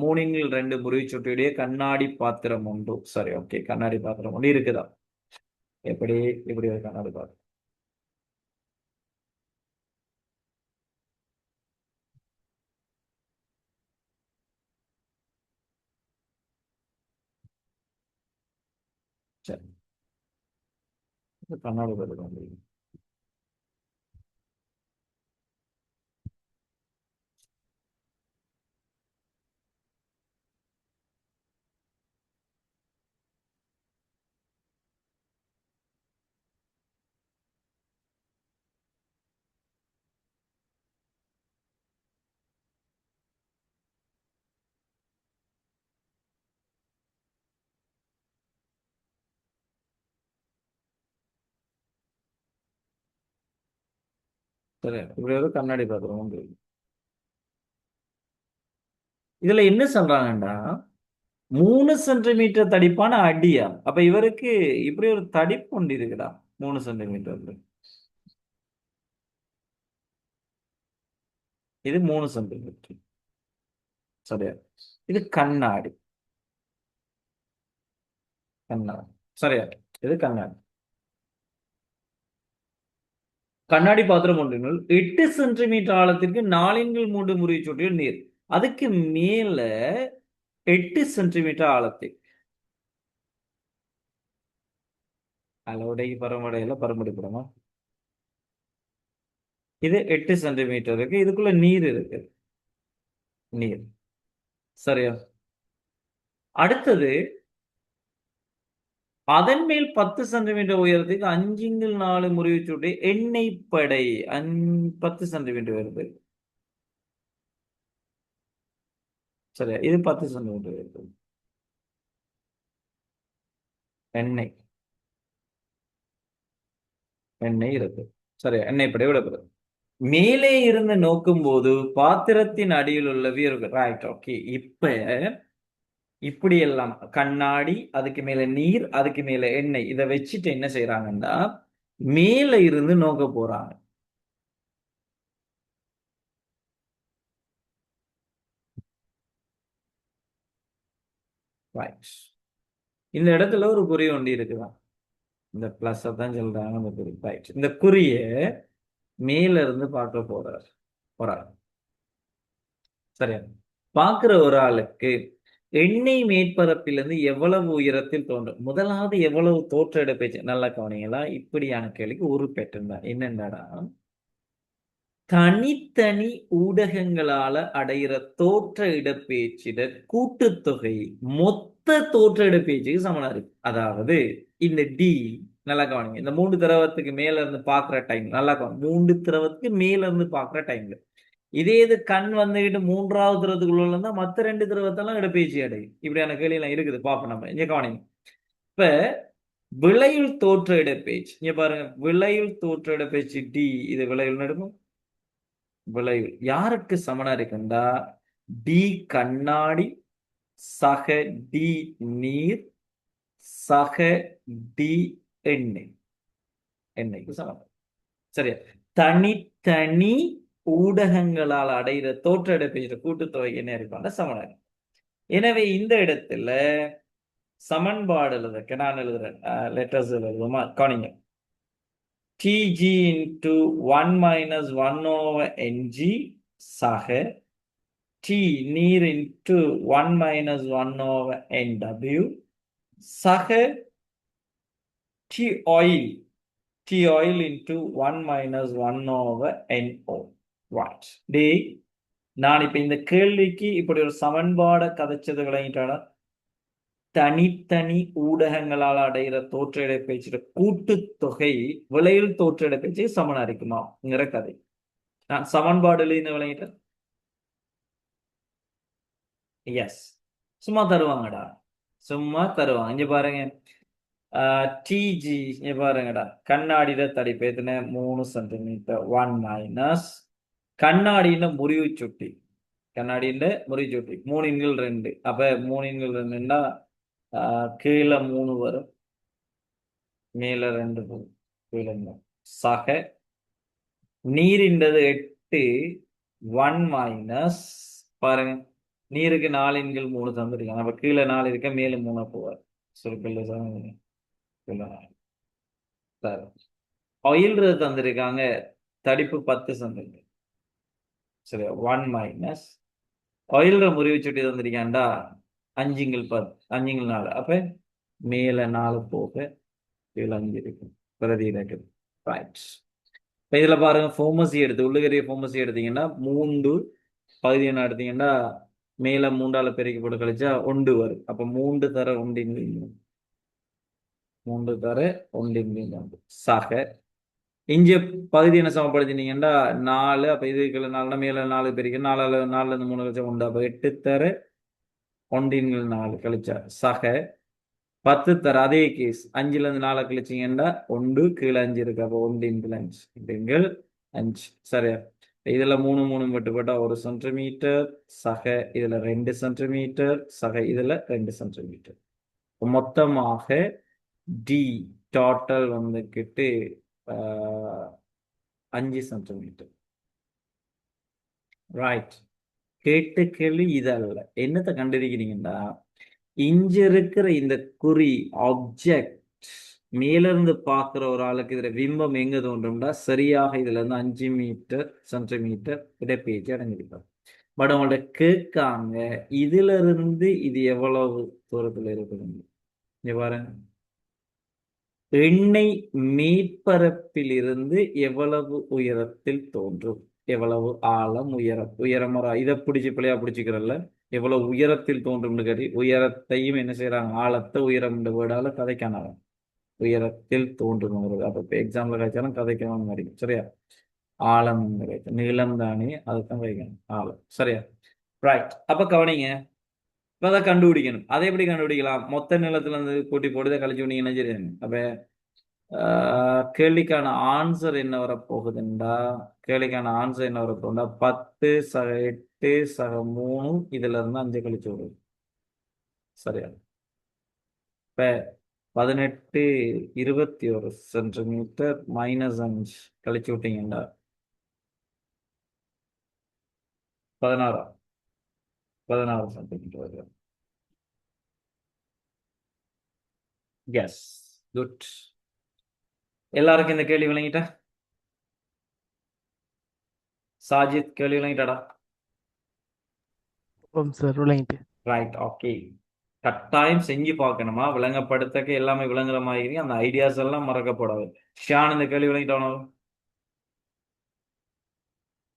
Speaker 1: 3 முறிவுச்சுட்டியுடைய கண்ணாடி பாத்திரம் உண்டு. சரி, ஓகே, கண்ணாடி பாத்திரம் ஒன்று இருக்குதா? எப்படி? இப்படி ஒரு கண்ணாடி பாத்திரம். சரி, இந்த கண்ணாடி பாத்திரம் வந்து சரி, இப்படி ஒரு கண்ணாடி பாத்திரம் உண்டு. இதுல என்ன சொல்றாங்கன்னா 3 சென்டிமீட்டர் தடிப்பான அடியா? அப்ப இவருக்கு இப்படி ஒரு தடிப்பு ஒன்று இருக்குதா? 3 சென்டிமீட்டர். இது 3 சென்டிமீட்டர். சரியா? இது கண்ணாடி. கண்ணாடி. சரியா? இது கண்ணாடி. கண்ணாடி பாத்திரம் ஒன்றினுள் 8 சென்டிமீட்டர் ஆழத்திற்கு 4 முறிவுச்சொட்டியில் நீர். அதுக்கு மேல 8 சென்டிமீட்டர் ஆழத்தில் அளவுடைக்கு பரமடையில பரமடிப்படமா? இது 8 சென்டிமீட்டர் இருக்கு, இதுக்குள்ள நீர் இருக்கு. நீர். சரியா? அடுத்தது அதன் மேல் 10 சென்டிமீட்டர் உயரத்துக்கு 5/4 முறிவுச்சூட்டை எண்ணெய் படை 10 சென்டிமீட்டர் வருது. சரியா? இது 10 சென்டிமீட்டர் வருது. எண்ணெய். எண்ணெய் இருக்கு. சரியா? எண்ணெய் படை விடப்படுது. மேலே இருந்து நோக்கும் போது பாத்திரத்தின் அடியில் உள்ள வீரர்கள். Right, okay. இப்ப இப்படி எல்லாம் கண்ணாடி, அதுக்கு மேல நீர், அதுக்கு மேல எண்ணெய், இதை வச்சுட்டு என்ன செய்யறாங்கன்னா மேல இருந்து நோக்க போறாங்க. ரைட். இந்த இடத்துல ஒரு குறி ஒண்டி இருக்குதான். இந்த பிளஸ் தான் சொல்றாங்க. அந்த குறி. ரைட். இந்த குறிய மேல இருந்து பார்க்க போறார் ஒரு ஆள். சரியா? பார்க்கிற ஒரு ஆளுக்கு எண்ணெய் மேற்பரப்பிலிருந்து எவ்வளவு உயரத்தில் தோன்றும்? முதலாவது எவ்வளவு தோற்ற இடப்பேச்சு? நல்லா கவனிங்களா? இப்படியான கேள்விக்கு ஒரு பேட்டர்ன் தான். என்னென்னடா, தனித்தனி ஊடகங்களால அடையிற தோற்ற இடப்பெயர்ச்சியிட கூட்டுத்தொகை மொத்த தோற்ற இடப்பெயர்ச்சிக்கு சமனா இருக்கு. அதாவது இந்த டி, நல்லா கவனிங்க, இந்த 3 திரவத்துக்கு மேல இருந்து பாக்குற டைம், நல்லா கவனிங்க, 3 திரவத்துக்கு மேல இருந்து பாக்குற டைம்ல இதே இது கண் வந்துகிட்டு 3வது திரவத்துக்குள்ள இருந்தா மத்த 2 திரவத்தெல்லாம் இடப்பெயர்ச்சி அடையும். இப்படியான கேள்வி எல்லாம் இருக்குது. பாப்போம் நம்ம. இங்க கவனிங்க. இப்ப விளையுள் தோற்ற இடப்பெயர்ச்சி இங்க பாருங்க. விளையுள் தோற்ற இடப்பெயர்ச்சி டி, இது விளையுள் நடுக்கும். விளைவு யாருக்கு சமனா இருக்குண்டா டி கண்ணாடி சக டி நீர் சக டி எண்ணெய். எண்ணெய்க்கு சமம். சரியா? தனித்தனி ஊடகங்களால் அடைகிற தோற்ற இடப்பெயர்ச்சி கூட்டுத்தொகை என்ன இருப்பாங்க? சமனா இருக்கு. எனவே இந்த இடத்துல சமன்பாடு எழுதுறதுக்கு நான் எழுதுறேன். லெட்டர்ஸ் எழுதுவோமா? கவனிங்க. Tg into 1 minus 1 over Ng சக T நீர் into 1 minus 1 over NW சக T oil into 1 minus 1 over NO. Right. டேய், நான் இப்ப இந்த கேள்விக்கு இப்படி ஒரு சமன்பாடை கதைச்சது விளங்கிட்டானா? தனித்தனி ஊடகங்களால் அடைகிற தோற்ற இடப்பெயர்ச்சியோட கூட்டுத்தொகை விளையுள் தோற்ற இடப்பெயர்ச்சிக்கு சமனா இருக்குமாங்கிற கதை. நான் சமன்பாடுல இருந்து விளங்கிட்டேன். எஸ். சும்மா தருவாங்கடா. சும்மா தருவாங்க. இங்க பாருங்க. டிஜி இங்க பாருங்கடா. கண்ணாடியில தடிப்பு எத்தனை 3 சென்டிமீட்டர். 1 மைனஸ் கண்ணாடியில முறிவு சுட்டி. கண்ணாடியில முறிவு சுட்டி 3 அப்ப 3 கீழே 3 வரும், மேல 2 போகும், கீழே 3. சக நீரின்றது 8. 1 மைனஸ் பாருங்க, நீருக்கு 4 3 தந்துருக்காங்க. அப்ப கீழே 4 இருக்க, மேல 3 போவார். சுருக்கல்ல சார் ஆயில் தந்திருக்காங்க. தடிப்பு 10 சென்டிமீட்டர். சரி, 1 மைனஸ் ஆயில் முறிவு சுட்டி தந்திருக்காண்டா 5 10 5 4. அப்ப மேல 4 போக கீழே 5 இருக்கும். பிரதி இலக்கம். ரைட். இப்ப இதுல பாருங்க, ஃபோமசி எடுத்து உள்ளுகரிய ஃபோமசி எடுத்தீங்கன்னா 3 பகுதி என்ன எடுத்தீங்கன்னா மேல 3ஆல பெருக்கி போட்டு கழிச்சா 1 வரும். அப்ப 3 தர 1 3 தர 1 சக இங்க பகுதி என்ன சமப்படுத்தினீங்கன்னா 4. அப்ப இதுக்குள்ள 4 மேல 4 பெருக்கி 4ல இருந்து 3 கழிச்சா 1. அப்ப 8 தர 1 கழிச்சா சக 10 தர அதே கேஸ் 5ல இருந்து 4 கழிச்சீங்கன்னா 1 கீழே 5 இருக்கு. அப்போ 1 5 சரியா. இதுல 3 3 விட்டுப்பட்டா 1 சென்டிமீட்டர் சக இதுல 2 சென்டிமீட்டர் சக இதுல 2 சென்டிமீட்டர். மொத்தமாக டி டோட்டல் வந்துக்கிட்டு 5 சென்டிமீட்டர். ரைட். கேட்ட கேள்வி இதல்ல. என்னத்தை கண்டிருக்கிறீங்கன்னா, இங்க இருக்கிற இந்த குறி ஆப்ஜெக்ட் மேலிருந்து பார்க்கிற ஒரு ஆளுக்கு இதுல பிம்பம் எங்க தோன்றும்னா சரியாக இதுல இருந்து 5 சென்டிமீட்டர் இடப்பெயர்ச்சி அடைஞ்சிருப்பார். பட் அவங்கள்ட்ட கேட்காங்க இதுல இருந்து இது எவ்வளவு தூரத்துல இருக்குது. இங்க பாருங்க, எண்ணெய் மேற்பரப்பில் இருந்து எவ்வளவு உயரத்தில் தோன்றும், எவ்வளவு ஆழம் உயரம் இதை பிடிச்சி பிள்ளையா பிடிச்சிக்கிறல்ல, எவ்வளவு உயரத்தில் தோன்றும்னு கேட்டி உயரத்தையும் என்ன செய்யறாங்க, ஆழத்தை உயரம் வேர்டால கதைக்கானாங்க. உயரத்தில் தோன்றும். அப்ப இப்ப எக்ஸாம்பிள் கழிச்சாலும் கதைக்கணும் மாதிரி. சரியா. ஆழம் நீளம் தானே, அதுதான் வைக்கணும் ஆழம். சரியா. ரைட். அப்ப கவனிங்க, அதை கண்டுபிடிக்கணும். அதை எப்படி கண்டுபிடிக்கலாம்? மொத்த நீளத்துல இருந்து கூட்டி போட்டு கழிச்சு விட்டீங்கன்னா சரி. அப்ப கேள்விக்கான ஆன்சர் என்ன வரப்போகுதுண்டா, கேள்விக்கான ஆன்சர் என்ன வரப்போகுதுண்டா 10 சக 8 சக 3 இதுல இருந்து 5 கழிச்சு விடுது. சரியா. இப்ப 18 21 சென்டிமீட்டர் மைனஸ் 5 கழிச்சு விட்டீங்கன்னா 16 சென்டிமீட்டர் வருது. Yes, good. எல்லாருக்கும் இந்த கேள்வி விளங்கிட்டா? சாஜித் கேள்வி விளங்கிட்டாடா?
Speaker 3: சார் விளங்கிட்டு.
Speaker 1: Right, okay. கட்டாயம் செஞ்சு பார்க்கணுமா, விளங்கப்படுத்தக்க எல்லாமே விளங்குற மாதிரி அந்த ஐடியாஸ் எல்லாம் மறக்கப்படாது. ஷியான் இந்த கேள்வி விளங்கிட்டானோ?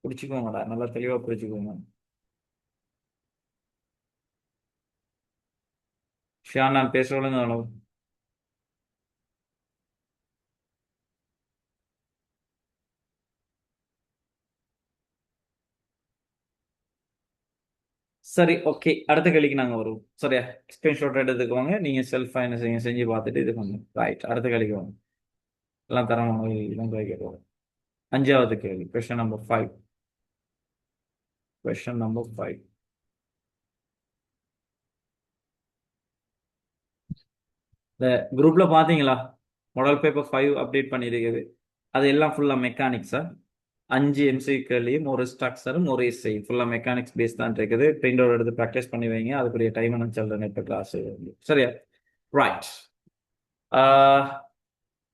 Speaker 1: பிடிச்சிக்கோங்கடா, நல்லா தெளிவா பிடிச்சிக்கோங்க. ஷியான் நான் பேச விளங்குதானோ? சரி, ஓகே. அடுத்த கேள்விக்கு நாங்க வருவோம். சரியா. ஸ்கிரீன்ஷாட் எடுத்துக்குவாங்க, நீங்க செல்ஃபா என்ன செய்யுங்க, செஞ்சு பார்த்துட்டு இது பண்ணுங்க. ரைட், அடுத்த கேள்விக்கு வாங்க. எல்லாம் தரமான இடம் கேட்கும். 5வது கேள்வி, கொஸ்டின் நம்பர் 5. Question number 5. இந்த குரூப்ல பாத்தீங்களா, மாடல் பேப்பர் 5 அப்டேட் பண்ணிருக்குது. அது எல்லாம் ஃபுல்லா மெக்கானிக்ஸா. 5 எம்சிக்யூலையும் ஒரு ஸ்ட்ரக்சரும் ஒரு எஸ்ஐ ஃபுல்லா மெக்கானிக்ஸ் பேஸ் தான் இருக்குது. பிரிண்ட் அவுட் எடுத்து ப்ராக்டிஸ் பண்ணி வைங்க. அதுக்குரிய டைம் என்ன சொல்றேன் இப்போ கிளாஸ். சரியா. ரைட்.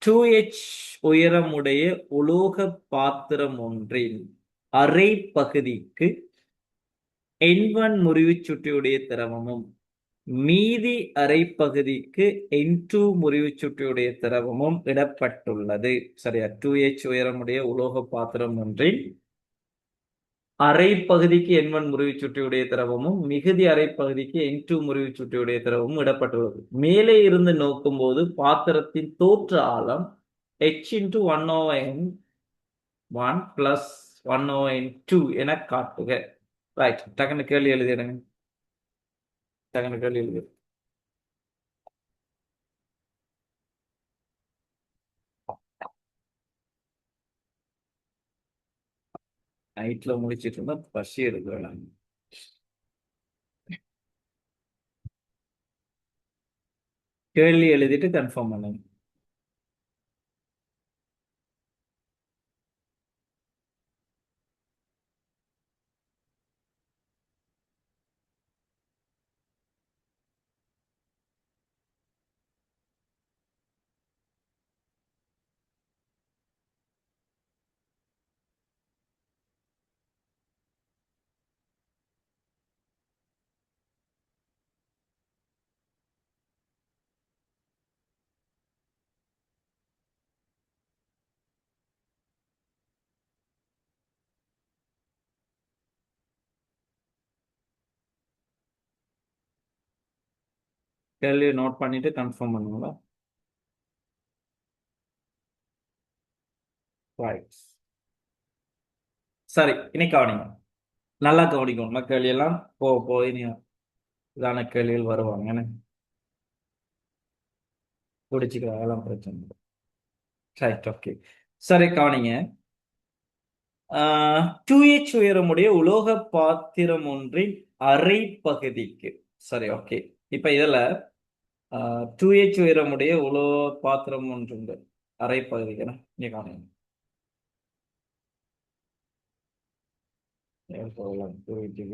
Speaker 1: 2h உயரமுடைய உலோக பாத்திரம் ஒன்றின் அரை பகுதிக்கு N1 முறிவு சுட்டியுடைய திரவமும் மீதி அரை பகுதிக்கு N2 முறிவு சுட்டியுடைய திரவமும் இடப்பட்டுள்ளது. சரியா. 2h உயரமுடைய உலோக பாத்திரம் ஒன்றில் அரை பகுதிக்கு N1 முறிவு சுட்டியுடைய திரவமும் மிகுதி அரை பகுதிக்கு N2 முறிவு சுட்டியுடைய திரவமும் இடப்பட்டுள்ளது. மேலே இருந்து நோக்கும் போது பாத்திரத்தின் தோற்ற ஆழம் h×1/n1 + 1/n2 என காட்டுக. ரைட், டக்குன்னு கேள்வி எழுதிடுங்க. டக்குனு கேள்வி எழுது. நைட்ல முடிச்சிட்டு இருந்தா பசி எடுக்க வேணாம். கேள்வி எழுதிட்டு கன்ஃபார்ம் பண்ணுங்க. கேள்வியை நோட் பண்ணிட்டு கன்ஃபார்ம் பண்ணுங்களா? ரைட். சரி, இனி கவனிங்க. நல்லா கவனிக்கணும். கேள்வி எல்லாம் போய் நீ இதான கேள்விகள் வருவாங்க. என்ன பிடிச்சிக்கலாம், அதெல்லாம் பிரச்சனை இல்லை. Right, okay. சரி, கவனிங்க. 2h உயரமுடைய உலோக பாத்திரம் ஒன்றின் அரை பகுதிக்கு. சரி, ஓகே. இப்ப இதுல 2h உயரமுடைய உலோக பாத்திரம் ஒன்று அரை பகுதிக்கு. நீங்க கவனிங்க. சொல்லலாம் 2h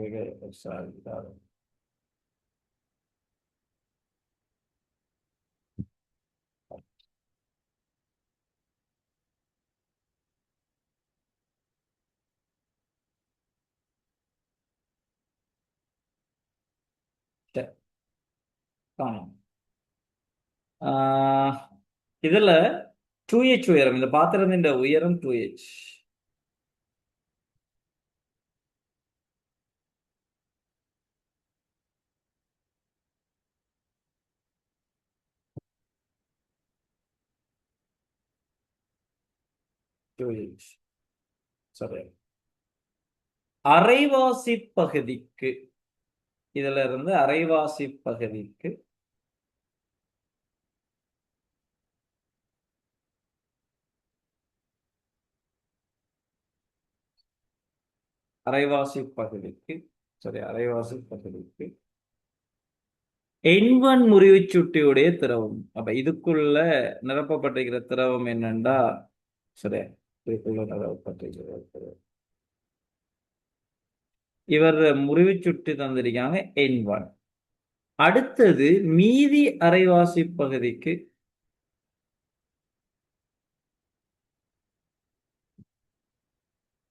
Speaker 1: இதுல 2h உயரம், இந்த பாத்திரத்தின் உயரம் 2h. சரி, அரைவாசி பகுதிக்கு, இதுல இருந்து அரைவாசி பகுதிக்கு அரைவாசி பகுதிக்கு சரி, அரைவாசி பகுதிக்கு N1 முறிவுச் சுட்டியுடைய திரவம். அப்ப இதுக்குள்ள நிரப்பப்பட்டிருக்கிற திரவம் என்னண்டா, சரி, இதுக்குள்ள நிரப்பப்பட்டிருக்கிற திரவம். இவர் முறிவுச் சுட்டி தந்திருக்காங்க N1. அடுத்தது மீதி அரைவாசி பகுதிக்கு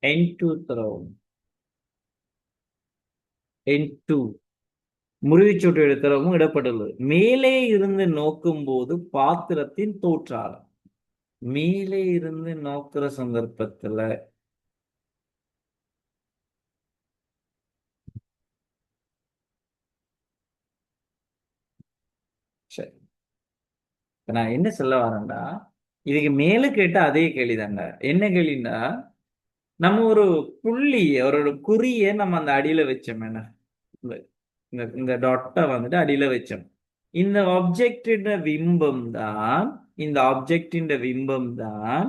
Speaker 1: N2 திரவம். N2 முறிவுச்சூட்டு திரவமும் இடப்பட்டுள்ளது. மேலே இருந்து நோக்கும் போது பாத்திரத்தின் தோற்றாலம். மேலே இருந்து நோக்கிற சந்தர்ப்பத்துல சரி, நான் என்ன சொல்ல வரேன்டா, இதுக்கு மேல கேட்ட அதே கேள்விதாங்க. என்ன கேள்வின்னா, நம்ம ஒரு புள்ளி, ஒரு குறிய நம்ம அந்த அடியில வச்சோம். என்ன, இந்த டாட்டை வந்துட்டு அடியில வச்சோம். இந்த ஆப்ஜெக்டின் பிம்பம் தான், இந்த ஆப்ஜெக்டின் பிம்பம் தான்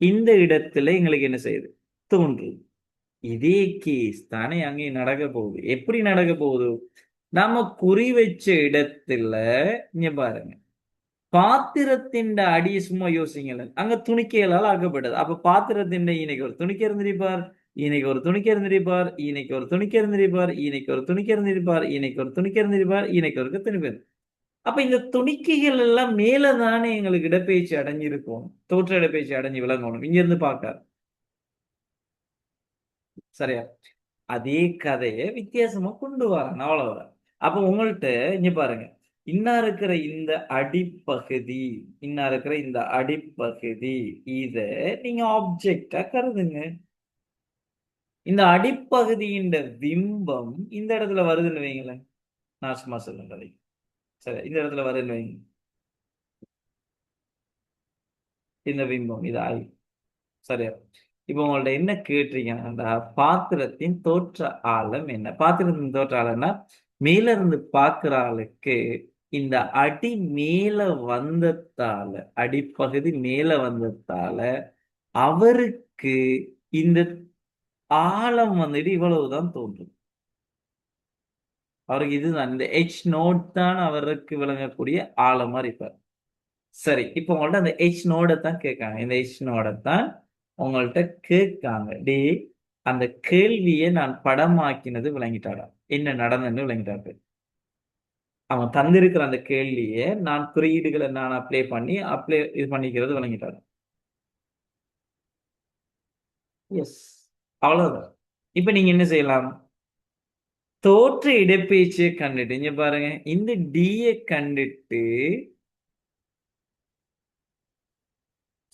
Speaker 1: இந்த இடத்துல எங்களுக்கு என்ன செய்யுது, தோன்றுது. இதே கேஸ் தானே அங்கே நடக்க போகுது. எப்படி நடக்க போகுது? நாம குறி வச்ச இடத்துல இங்க பாருங்க, பாத்திரத்தின் அடி சும்மா யோசிங்களேன், அங்க துணிக்கைகளால் ஆக்கப்பட்டது. அப்ப பாத்திரத்தின் இன்னைக்கு ஒரு துணிக்க இருந்திருப்பார், இன்னைக்கு ஒரு துணிக்க இருந்திருப்பார், இன்னைக்கு ஒரு துணிக்க இருந்திருப்பார், இன்னைக்கு ஒரு துணிக்க இருந்திருப்பார், இன்னைக்கு ஒரு துணிக்க இருந்திருப்பார், இன்னைக்கு ஒரு துணிப்பார். அப்ப இந்த துணிக்கைகள் எல்லாம் மேலதானே எங்களுக்கு இடப்பெயர்ச்சி அடைஞ்சிருக்கும், தோற்ற இடப்பெயர்ச்சி அடைஞ்சு விளங்கணும் இங்க இருந்து பார்க்க. சரியா? அதே கதையை வித்தியாசமா கொண்டு வரேன், அவ்வளவுதான். அப்ப உங்கள்ட்ட இங்க பாருங்க, இன்னா இருக்கிற இந்த அடிப்பகுதி, இன்னா இருக்கிற இந்த அடிப்பகுதி, இத நீங்க ஆப்ஜெக்டா கருதுங்க. இந்த அடிப்பகுதியின் பிம்பம் இந்த இடத்துல வருதுன்னு வைங்களேன். நான் சும்மா சொல்லுங்க, சரி, இந்த இடத்துல வருதுன்னு வைங்க, இந்த பிம்பம் இது ஆய். சரியா? இப்ப உங்கள்ட்ட என்ன கேட்டிருக்கீங்கன்னா, பாத்திரத்தின் தோற்ற ஆழம் என்ன? பாத்திரத்தின் தோற்ற ஆழம்னா மேல இருந்து பார்க்கிற ஆளுக்கு இந்த அடி மேல வந்ததால, அடிப்பகுதி மேல வந்ததால அவருக்கு இந்த ஆழம் வந்துட்டு இவ்வளவுதான் தோன்றும். அவருக்கு இதுதான் இந்த H நோட் தான் அவருக்கு விளங்கக்கூடிய ஆழமா இருப்பார். சரி, இப்போ உங்கள்ட்ட அந்த H நோட தான் கேட்காங்க. இந்த H நோட தான் உங்கள்ட்ட கேட்காங்க. டேய், அந்த கேள்வியை நான் படமாக்கினது விளங்கிட்டாடா, என்ன நடந்ததுன்னு விளங்கிட்டாரு. அவன் தந்திருக்கிற அந்த கேள்வியை நான் குறியீடுகளை நான் அப்ளை இது பண்ணிக்கிறது விளங்கிட்டாரு. எஸ், அவ்வளவுதான். இப்ப நீங்க என்ன செய்யலாம்? தோற்ற இடப்பெயர்ச்சியை கண்டுட்டு இங்க பாருங்க, இந்த டியை கண்டுட்டு,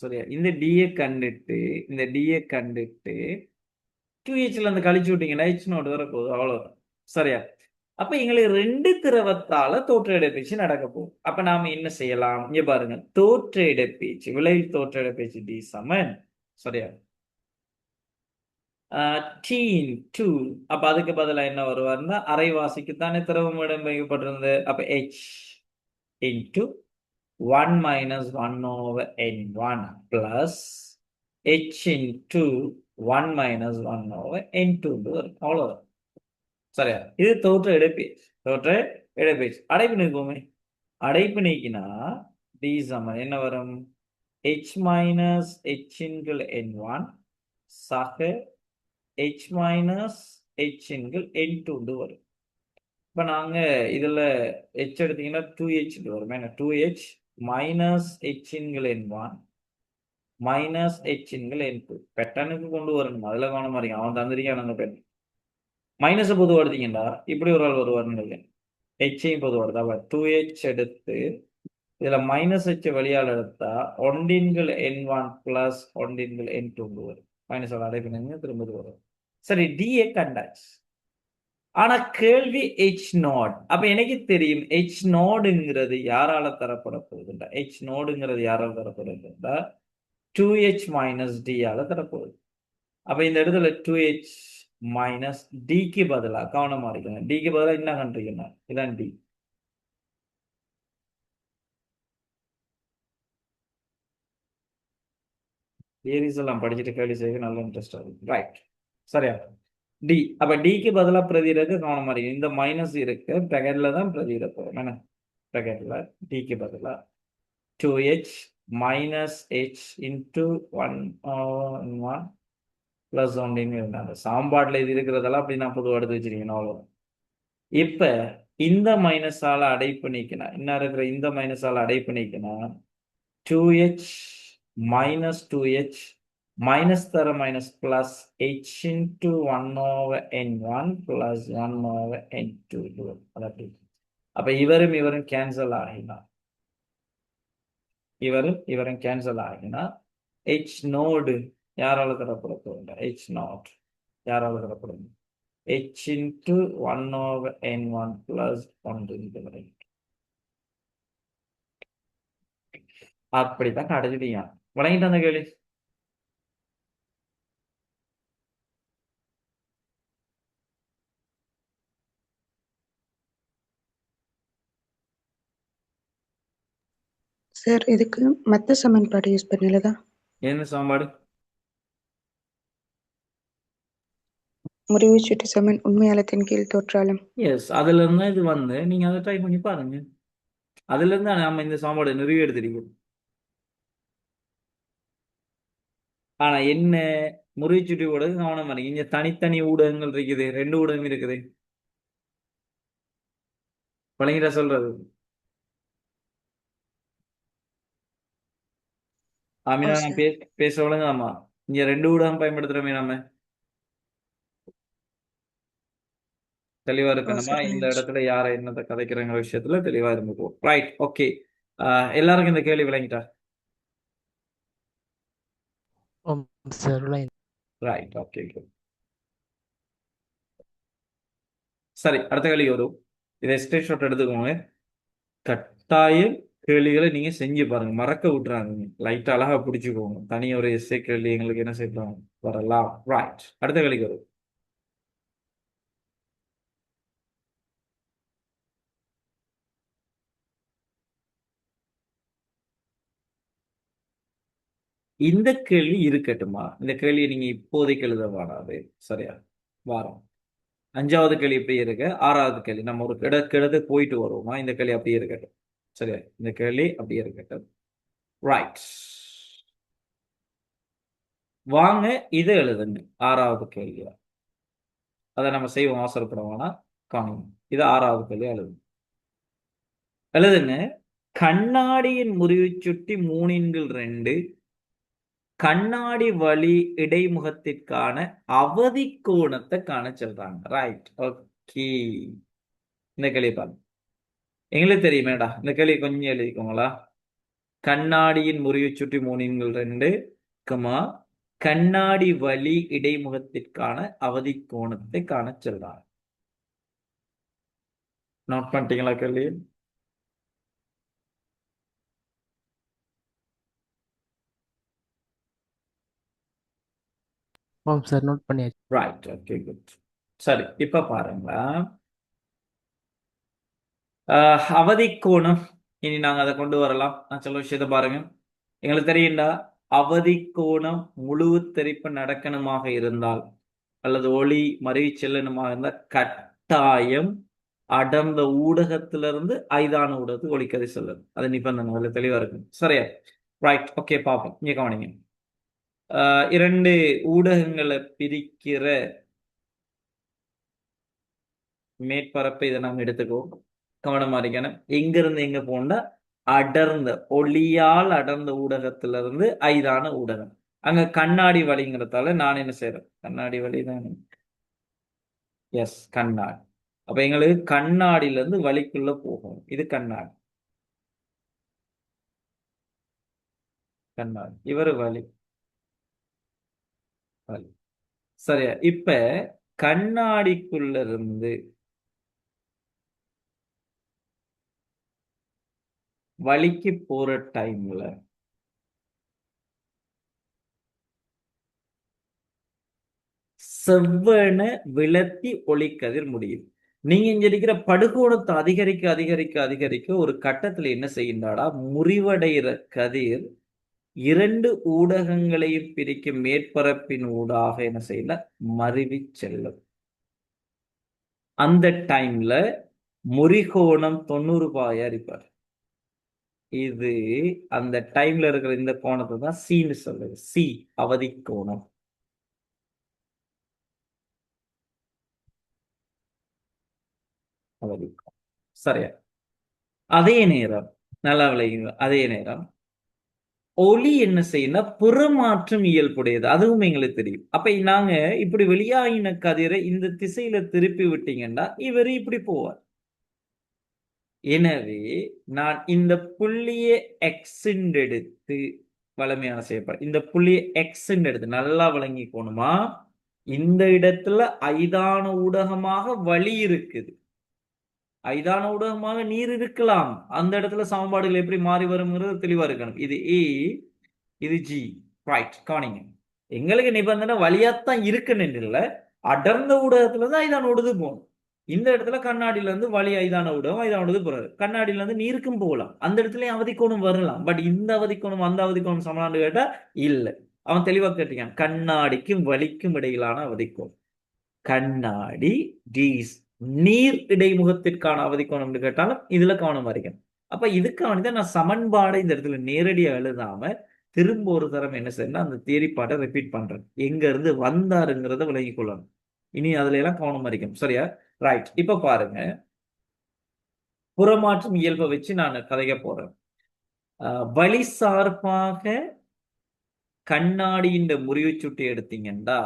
Speaker 1: சரியா, இந்த டியை கண்டுட்டு, இந்த டியை கண்டுட்டு 2Hல அந்த கழிச்சு விட்டீங்கன்னா H நோட் வர போகுது, அவ்வளவுதான். சரியா? அப்ப எங்களுக்கு 2 திரவத்தால தோற்ற இடப்பெயர்ச்சி நடக்க போகுது. அப்ப நாம என்ன செய்யலாம்? இங்க பாருங்க, தோற்ற இடப்பெயர்ச்சி, விளைவில் தோற்ற இடப்பெயர்ச்சி D சமன், சரியா, T into, அப்ப அதுக்கு பதிலா என்ன வருவாருன்னா, அரைவாசிக்கு தானே திரவம் இடம்பெயர்க்கப்பட்டிருந்தது. அப்ப H into 1 minus 1 over N1 plus H into 1 minus 1 over N2 வரும். அவ்வளவுதான். சரியா? இது தோற்ற இடப்பெயர்ச்சி. தோற்ற இடப்பெயர்ச்சி. அடைப்பு நீக்குவோமே. அடைப்பு நீக்கினா D சமன் என்ன வரும்? H minus H into N1 சக H minus H into N2 வரும். இப்ப நாங்க இதுல H எடுத்தீங்கன்னா 2H வரும். என்ன 2H minus H into N1 minus H into N2. பெட்டனுக்கு கொண்டு வரணும். அதுல கவனமா இருங்க. அவன் தந்திரிக்கான அந்த பெண். மைனஸ் பொதுவா எடுத்தீங்கன்னா இப்படி ஒரு ஆள் வருவார்னு நினைக்கிறேன். ஹெச்சையும் பொதுவா எடுத்தா 2H எடுத்து இதுல மைனஸ் H வெளியால் எடுத்தா ஒன்றின்கள் N1 பிளஸ் ஒன்றின்கள் N2 வரும். மைனஸ் அடைப்பினங்க திரும்ப வரும். சரி, டிஏ கண்டாச்சு. ஆனா கேள்வி H நோட். அப்ப எனக்கு தெரியும் H நோடுங்கிறது யாரால தரப்பட போகுதுண்டா? H நோடுங்கிறது யாரால தரப்படுதுண்டா? 2H மைனஸ் D ஆல தரப்போகுது. அப்ப இந்த இடத்துல 2H மைனஸ் டிக்கு பதிலா கவனமா இருக்கணும். டிக்கு பதிலா என்ன கண்டிருக்கணும்? இதான் டி. தியரிஸ் எல்லாம் படிச்சுட்டு கேள்வி செய்ய நல்ல இன்ட்ரெஸ்ட் ஆகும். ரைட், சரியா? டி. அப்ப டிக்கு பதிலா பிரதி இருக்கு, கவனமா இருக்கு. இந்த மைனஸ் இருக்கு, பிரகட்ல தான் பிரதி இருக்கு. என்ன பிரகட்ல டிக்கு பதிலா 2H minus H into 1 1 plus 1 இருந்தாங்க. சாம்பாட்ல இது இருக்கிறதெல்லாம் அப்படி நான் பொதுவாக எடுத்து வச்சிருக்கேன். அவ்வளோ. இப்ப இந்த மைனஸால அடைப்பு நீக்கினா என்ன இருக்கிற, இந்த மைனஸால அடைப்பு நீக்கினா 2H minus 2H மைனஸ் தர minus plus H into 1 over N1 plus 1 over N2. அது அப்ப இவரும் இவரும் கேன்சல் ஆகினா, இவரும் கேன்சல் ஆகினா H நோடு யாரால தரப்பட போகுது? H நாட் யாரால தரப்படும்? H into 1 over N1 plus 1 அப்படித்தான் கிடைச்சிட்டீங்க. வழங்கிட்டு அந்த கேள்வி.
Speaker 2: சார் இதுக்கு மத்த சமன்பாடு யூஸ் பண்ணலதா?
Speaker 1: என்ன சமன்பாடு?
Speaker 2: முறிவுச்சுட்டு சமன் உண்மையாளத்தின் கீழ் தோற்றாலம்.
Speaker 1: எஸ், அதுல இருந்தா இது வந்து நீங்க அதை ட்ரை பண்ணி பாருங்க. அதுல இருந்தா நம்ம இந்த சமன்பாடு நிறைய எடுத்துருக்கோம். ஆனா என்ன, முறிச்சுட்டி ஊடகம் கவனமா இருக்கு. இங்க தனித்தனி ஊடகங்கள் இருக்குது, 2 ஊடகம் இருக்குது. வழங்கிட்ட சொல்றது ஆமினா, நான்
Speaker 2: சார்.
Speaker 1: பேச ஒழுங்காமா. இங்க 2 ஊடகம் பயன்படுத்துறோமே நம்ம. தெளிவா இருக்கணுமா?
Speaker 2: சார்
Speaker 1: இந்த
Speaker 2: விளங்குச்சு.
Speaker 1: இடத்துல யாரை என்னத்தை கதைக்கிறங்கிற விஷயத்துல தெளிவா இருந்துக்குவோம். Right, okay. எல்லாருக்கும் இந்த கேள்வி விளங்கிட்டா?
Speaker 3: சார் விளங்கி.
Speaker 1: Right, okay. சரி, அடுத்த கேள்வி வரும். இதை ஸ்கிரீன்ஷாட் எடுத்துக்கோங்க. கட்டாயம் கேள்விகளை நீங்க செஞ்சு பாருங்க, மறக்க விட்டுறாங்க. லைட்டா அழகா பிடிச்சுக்கோங்க. தனி ஒரு எஸ்ஏ கேள்வி எங்களுக்கு என்ன செய்யலாம், வரலாம். ரைட், அடுத்த கேள்வி வரும். இந்த கேள்வி இருக்கட்டுமா? இந்த கேள்வியை நீங்க இப்போதைக்கு எழுத வேணாது. சரியா? வாரம் 5வது கேள்வி இப்படி இருக்கு. 6வது கேள்வி நம்ம ஒரு கிடக்கு போயிட்டு வருவோமா? இந்த கேள்வி அப்படியே இருக்கட்டும். சரியா? இந்த கேள்வி அப்படியே இருக்கட்டும். ரைட். வாங்க இதை எழுதுங்க. 6வது கேள்வியா. அதை நம்ம செய்வோம், அவசரப்பட வேணாம். காணும். இது 6வது கேள்வி எழுதுங்க. எழுதுங்க. கண்ணாடியின் முறிவுச் சுட்டி 3/2 கண்ணாடி வழி இடைமுகத்திற்கான அவதி கோணத்தை காண சொல்றாங்க. ரைட். ஓகே. இந்த கேள்வி பாருங்க. எங்களுக்கு தெரியுமேடா. இந்த கேள்வி கொஞ்சம் எழுதிக்கோங்களா. கண்ணாடியின் முறிவுச் சுட்டி 3/2 கமா கண்ணாடி வழி இடைமுகத்திற்கான அவதி கோணத்தை காண சொல்றாங்க. நோட் பண்ணிட்டீங்களா கேள்வி?
Speaker 3: ஆமாம் சார், நோட் பண்ணியாச்சு.
Speaker 1: ரைட். Okay, good. சரி, இப்ப பாருங்களா. அவதி கோணம். இனி நாங்க அதை கொண்டு வரலாம். நான் சொல்ல விஷயத்தை பாருங்க. எங்களுக்கு தெரியும்டா, அவதி கோணம் முழு திரிப்பு நடக்கணுமாக இருந்தால் அல்லது ஒளி மறைவு செல்லணுமாக இருந்தால் கட்டாயம் அடர்ந்த ஊடகத்திலிருந்து ஐதான ஊடகத்துக்கு ஒளிக்கதை செல்லணும். அது நிபந்தனை அதுல தெளிவா இருக்கு. சரியா? ரைட். ஓகே, பார்ப்போம். இங்க கவனிங்க. 2 ஊடகங்களை பிரிக்கிற மேற்பரப்பை இதை நாம் எடுத்துக்குவோம். கவனமா இருக்கணும். எங்க இருந்து எங்க போனா அடர்ந்த ஒளியால் அடர்ந்த ஊடகத்திலிருந்து ஐதான ஊடகம். அங்க கண்ணாடி வழிங்கிறதால நான் என்ன செய்யறேன்? கண்ணாடி வழி தான். எஸ், கண்ணாடி. அப்ப எங்களுக்கு கண்ணாடியில இருந்து வழிக்குள்ள போகும். இது கண்ணாடி. கண்ணாடி இவரு வழி. வழி. சரியா? இப்ப கண்ணாடிக்குள்ள இருந்து வழிக்கு போற டைம்ல செவ்வன விளத்தி ஒளிக்கதிர் முடியும். நீங்க இங்க இருக்கிற படுகோணத்தை அதிகரிக்க அதிகரிக்க அதிகரிக்க ஒரு கட்டத்துல என்ன செய்யுண்டாடா, முறிவடைகிற கதிர் 2 ஊடகங்களையும் பிரிக்கும் மேற்பரப்பின் ஊடாக என்ன செய்யல, மருவி செல்லும். அந்த டைம்ல முறிகோணம் 90 இருப்பார். இது அந்த டைம்ல இருக்கிற இந்த கோணத்தை தான் சீன்னு சொல்லுது. சி அவதி கோணம். அவதி கோணம். சரியா? அதே நேரம் நல்லா விளையுங்க. அதே நேரம் ஒளி என்ன செய்யணும், புறமாற்றும் இயல்புடையது. அதுவும் எங்களுக்கு தெரியும். அப்ப நாங்க இப்படி வெளியாகின கதிரை இந்த திசையில திருப்பி விட்டீங்கன்னா இவரு இப்படி போவார். எனவே நான் இந்த புள்ளியை எக்ஸ் எடுத்து வளமையான செய்யப்படும் இந்த புள்ளியை எக்ஸ் எடுத்து நல்லா விளங்கிக்கணுமா. இந்த இடத்துல ஐதான ஊடகமாக வழி இருக்குது. ஐதான ஊடகமாக நீர் இருக்கலாம். அந்த இடத்துல சமன்பாடுகள் எப்படி மாறி வருங்கிறது தெளிவா இருக்கணும். இது ஏ, இது ஜி. ரைட். கவனிங்க. எங்களுக்கு நிபந்தனை வழியாத்தான் இருக்குன்னு இல்ல, அடர்ந்த ஊடகத்துல தான் ஐதான ஊடது போகணும். இந்த இடத்துல கண்ணாடியில இருந்து வழி ஐதான ஊடகம், ஐதான ஊடகம் போறாரு. கண்ணாடியில இருந்து நீருக்கும் போகலாம். அந்த இடத்துலயும் அவதிக்கோணம் வரலாம். பட் இந்த அவதிக்கோணம் அந்த அவதிக்கோணம் சமனான்னு கேட்டா இல்ல. அவன் தெளிவா கேட்டீங்க. கண்ணாடிக்கும் வலிக்கும் இடையிலான அவதிக்கோணம். கண்ணாடி டீஸ் நீர் இடைமுகத்திற்கான அவதிக்கோணம் கேட்டாலும் இதுல கவனம் வரைக்கும். அப்ப இதுக்கான நான் சமன்பாடை இந்த இடத்துல நேரடியா எழுதாம திரும்ப ஒரு தரம் என்ன செய்யணும், அந்த தியரிப்பாட்டை ரிப்பீட் பண்றேன். எங்க இருந்து வந்தாருங்கிறத விலகிக் கொள்ளணும். இனி அதுல எல்லாம் கவனம் வரைக்கும். சரியா? ரைட். இப்ப பாருங்க, புறமாற்றும் இயல்பை வச்சு நான் கதைக்க போறேன். வழி சார்பாக கண்ணாடியின் முறிவு சுட்டி எடுத்தீங்கன்னா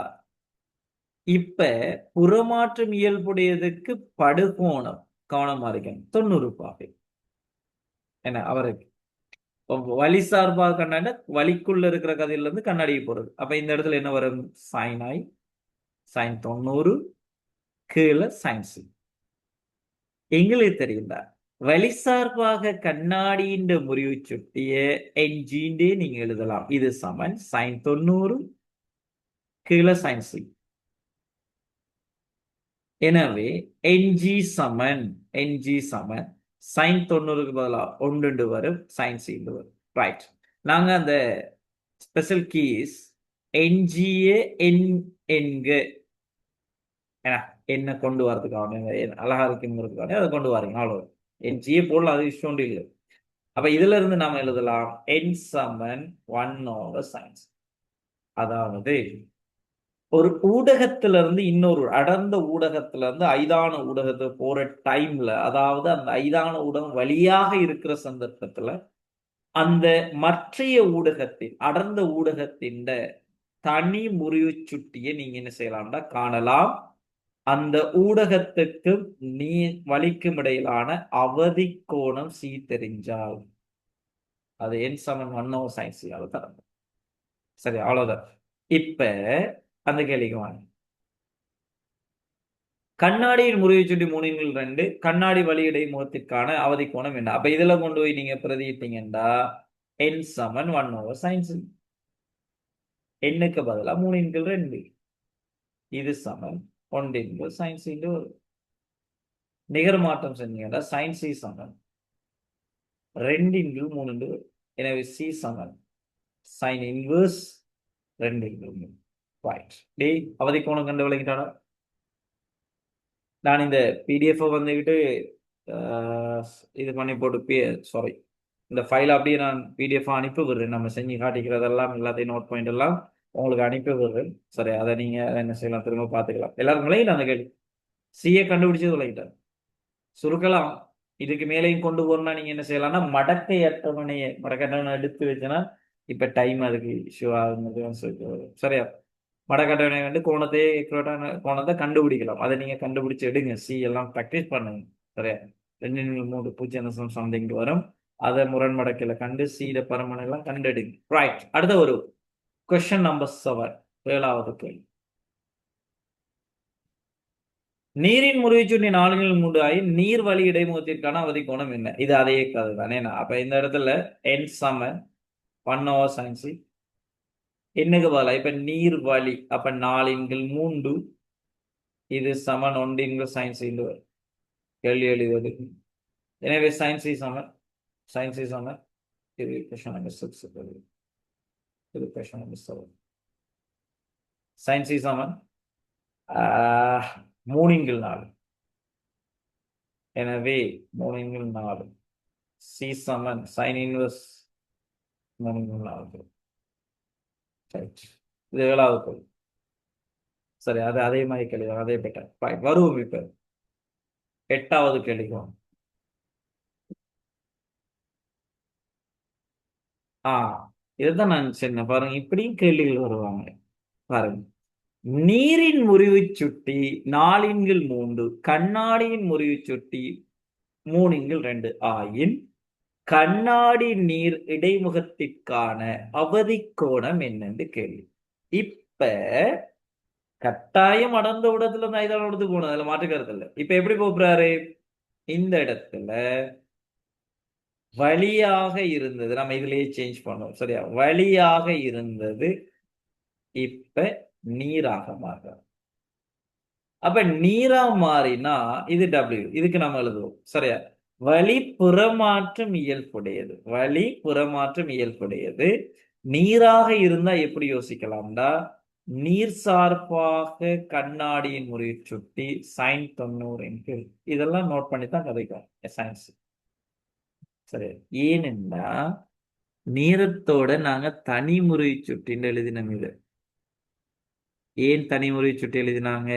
Speaker 1: இப்ப புறமாற்றும் இயல்புடையதுக்கு படுகோணம் கவனமா இருக்கேன் 90 பாகை. என்ன அவருக்கு வழி சார்பாக கண்ணாடி வழிக்குள்ள இருக்கிற கதையில இருந்து கண்ணாடிக்கு போறது. அப்ப இந்த இடத்துல என்ன வரும்? சைன் ஐ, சைன் 90, கீழே சைன் சி. எங்களுக்கு தெரியுதா, வழி சார்பாக கண்ணாடியின் முறிவு சுட்டிய என்ஜின்டே நீங்க எழுதலாம். இது சமன் சைன் 90 கீழே சைன் சி. எனவே என்ஜி சமன் சைன் 90க்கு பதிலாக 1 வரும், சைன் சி வரும். ரைட். நாங்க அந்த ஸ்பெஷல் கீஸ் என்ஜிய என்க என்ன கொண்டு வரதுக்காக அழகா இருக்குங்கிறதுக்காக அதை கொண்டு வரீங்க அவ்வளோ. என்ஜிஏ போடல, அது இஷ்டம் இல்லை. அப்ப இதுல இருந்து நாம எழுதலாம் n சமன் 1/sin. அதாவது ஒரு ஊடகத்துல இருந்து இன்னொரு அடர்ந்த ஊடகத்துல இருந்து ஐதான ஊடகத்துக்கு போற டைம்ல, அதாவது அந்த ஐதான ஊடகம் வழியாக இருக்கிற சந்தர்ப்பத்துல அந்த மற்றைய ஊடகத்தின் அடர்ந்த ஊடகத்தின் தனி முறிவு சுட்டியை நீங்க என்ன செய்யலாம்டா காணலாம். அந்த ஊடகத்துக்கும் நீ வலிக்கும் இடையிலான அவதி கோணம் சி தெரிஞ்சால் அது n சமன் 1/sin c தரணும். சரி, அவ்வளவுதான். இப்ப அந்த கேள்விக்கு வாங்க. கண்ணாடியின் முறிவு சுட்டி 3/2 கண்ணாடி வழி இடைமுகத்திற்கான அவதி கோணம் என்ன? அப்ப இதுல கொண்டு போய் நீங்க பிரதியிட்டீங்கன்னா n சமன் 1/sin c. எண்ணுக்கு பதிலா 3/2 இது சமன் 1/sin c வரும். நிகர் மாற்றம் செஞ்சீங்கன்னா sin c சமன் 2/3 வரும். எனவே c சமன் sin இன்வர்ஸ் 2/3. ரைட். டேய் அவதி கோணம் கண்டு விளங்கிட்டாடா? நான் இந்த பிடிஎஃப் வந்துக்கிட்டு இது பண்ணி போட்டு சாரி, இந்த ஃபைல் அப்படியே நான் பிடிஎஃப் அனுப்பி விடுறேன். நம்ம செஞ்சு காட்டிக்கிறதெல்லாம் எல்லாத்தையும் நோட் பாயிண்ட் எல்லாம் உங்களுக்கு அனுப்பி விடுறேன். சரி, அதை நீங்க என்ன செய்யலாம், திரும்ப பார்த்துக்கலாம். எல்லாரும் விளங்கிட்டு அந்த கேள்வி சிஏ கண்டுபிடிச்சது விளங்கிட்டார். சுருக்கலாம். இதுக்கு மேலேயும் கொண்டு போறோம்னா நீங்க என்ன செய்யலாம்னா மடக்கை அட்டவணையை எடுத்து வச்சுன்னா இப்ப டைம் அதுக்கு இஷ்யூ ஆகுது. சரியா? மடக்கட்டவணை வந்து கோணத்தை கண்டுபிடிக்கலாம். அதை நீங்க கண்டுபிடிச்சு எடுங்க. சி எல்லாம் ப்ராக்டிஸ் பண்ணுங்க. சரியா? 2 3 சம்திங் வரும். அதை முரண்மடக்கில கண்டு சீட பரமனை எல்லாம் கண்டு எடுங்க. ரைட். அடுத்த ஒரு கொஸ்டின் நம்பர் 7, 7வது கேள்வி. நீரின் முறிவுச்சுட்டி 4/3 ஆகி நீர் வழி இடைமுகத்திற்கான அவதி கோணம் என்ன? இது அதே கதை தானே. அப்ப இந்த இடத்துல n சமன் 1/sin c. என்னக்கு பதிலா இப்ப நீர் வழி, அப்ப 4/3 இது சமன் 1/sin c கேள்வி எழுதுவது. எனவே sin c சமன் இது கொஸ்டின் நம்பர் 6, இது கொஸ்டின் நம்பர் 7. sin c சமன் 3/4. எனவே 3/4 c சமன் sin இன்வர்ஸ் 3/4. இது 7வது கேள்வி. சரி, அது அதே மாதிரி கேள்வி, அதே பெட்டர். வருவோம் இப்ப 8வது கேள்விக்கு. இதுதான் நான் சொன்னேன் பாருங்க, இப்படியும் கேள்விகள் வருவாங்க பாருங்க. நீரின் முறிவு சுட்டி 4/3 கண்ணாடியின் முறிவு சுட்டி 3/2 ஆயின் கண்ணாடி நீர் இடைமுகத்திற்கான அவதி கோணம் என்னன்னு கேள்வி. இப்ப கட்டாயம் அடர்ந்த இடத்துல இருந்து ஐதான இடத்துக்கு போகணும், அதுல மாற்றுக்கிறது இல்லை. இப்ப எப்படி போறாரு? இந்த இடத்துல வழியாக இருந்தது, நம்ம இதுலயே சேஞ்ச் பண்ணோம். சரியா? வழியாக இருந்தது இப்ப நீராக மாறும். அப்ப நீரா மாறினா இது W, இதுக்கு நம்ம எழுதுவோம். சரியா? வழி புறமாற்றம் இயல்புடையது. நீராக இருந்தா எப்படி யோசிக்கலாம்டா? நீர் சார்பாக கண்ணாடியின் முறிவு சுட்டி sin 90. இதெல்லாம் நோட் பண்ணி தான் கதைக்கும் சயின்ஸ். சரி, ஏனென்றா நீரத்தோட நாங்க தனி முறிவு சுட்டின்னு எழுதினோம். இது ஏன் தனி முறிவு சுட்டி எழுதினாங்க?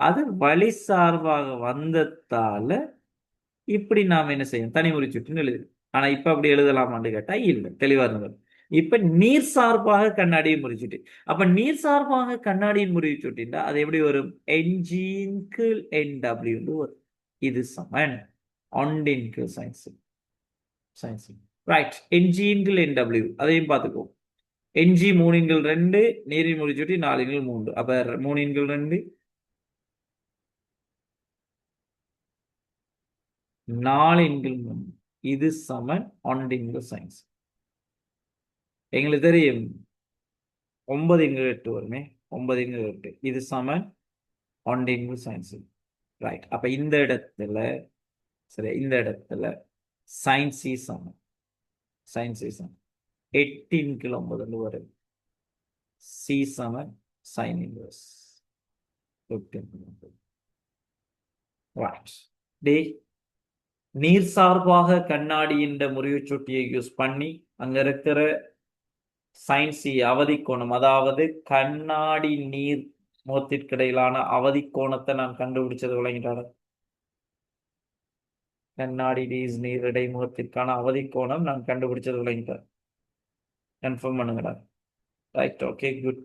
Speaker 1: அது வழி சார்பாக வந்ததால இப்படி நாம என்ன செய்யணும், தனி முறிவு சுட்டின்னு எழுது. ஆனா இப்ப அப்படி எழுதலாமான்னு கேட்டா இல்லை, தெளிவா இருந்தது. இப்ப நீர் சார்பாக கண்ணாடியின் முறிவு சுட்டி. அப்ப நீர் சார்பாக கண்ணாடியின் முறிவு சுட்டின்னா அது எப்படி வரும்? NG/NW வரும். இது சமன் 1/sin c. ரைட். NG/NW அதையும் பார்த்துக்கோ. NG 3/2 நீரின் முறிவு சுட்டி 4/3. அப்ப 3/2 4/3 இது சமன் 1/sin c. எங்களுக்கு தெரியும் 9/8 வருமே, 9/8 இது சமன் 1/sin c. ரைட். அப்ப இந்த இடத்துல சரி, இந்த இடத்துல sin c சமன் 8/9 வருது. C சமன் sin inverse. Right. D. நீர் சார்பாக கண்ணாடியின் முறிவுச் சுட்டியை யூஸ் பண்ணி அங்க இருக்கிற sin C அவதி கோணம், அதாவது கண்ணாடி நீர் முகத்திற்கு இடையிலான அவதி கோணத்தை நான் கண்டுபிடிச்சது விளங்கிட்டாரு. கண்ணாடி நீர் இடைமுகத்திற்கான அவதி கோணம் நான் கண்டுபிடிச்சது விளங்கிட்டார். கன்ஃபார்ம் பண்ணுங்கடா. Right, okay, good.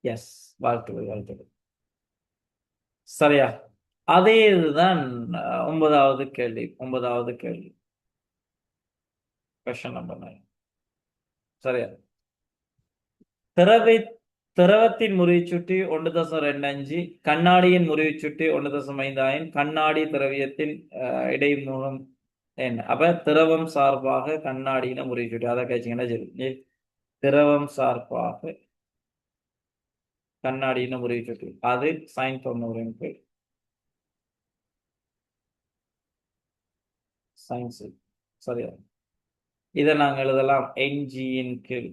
Speaker 1: எஸ், வாழ்த்துக்கள். சரியா? அதே இதுதான் ஒன்பதாவது கேள்வி. Question number 9. சரியா? திரவத்தின் முறிவுச் சுட்டி 1.25, கண்ணாடியின் முறிவுச் சுட்டி 1.5, கண்ணாடி திரவியத்தின் இடைமுகம் என்ன? அப்ப திரவம் சார்பாக கண்ணாடியின முறிவுச் சுட்டி அதை கேட்டீங்கன்னா சரி. திரவம் சார்பாக கண்ணாடியின முறிவுச் சுட்டி அது sin 90 சயின்ஸ். சரியா? இதை நாங்கள் எழுதலாம் NG இன் கீழ்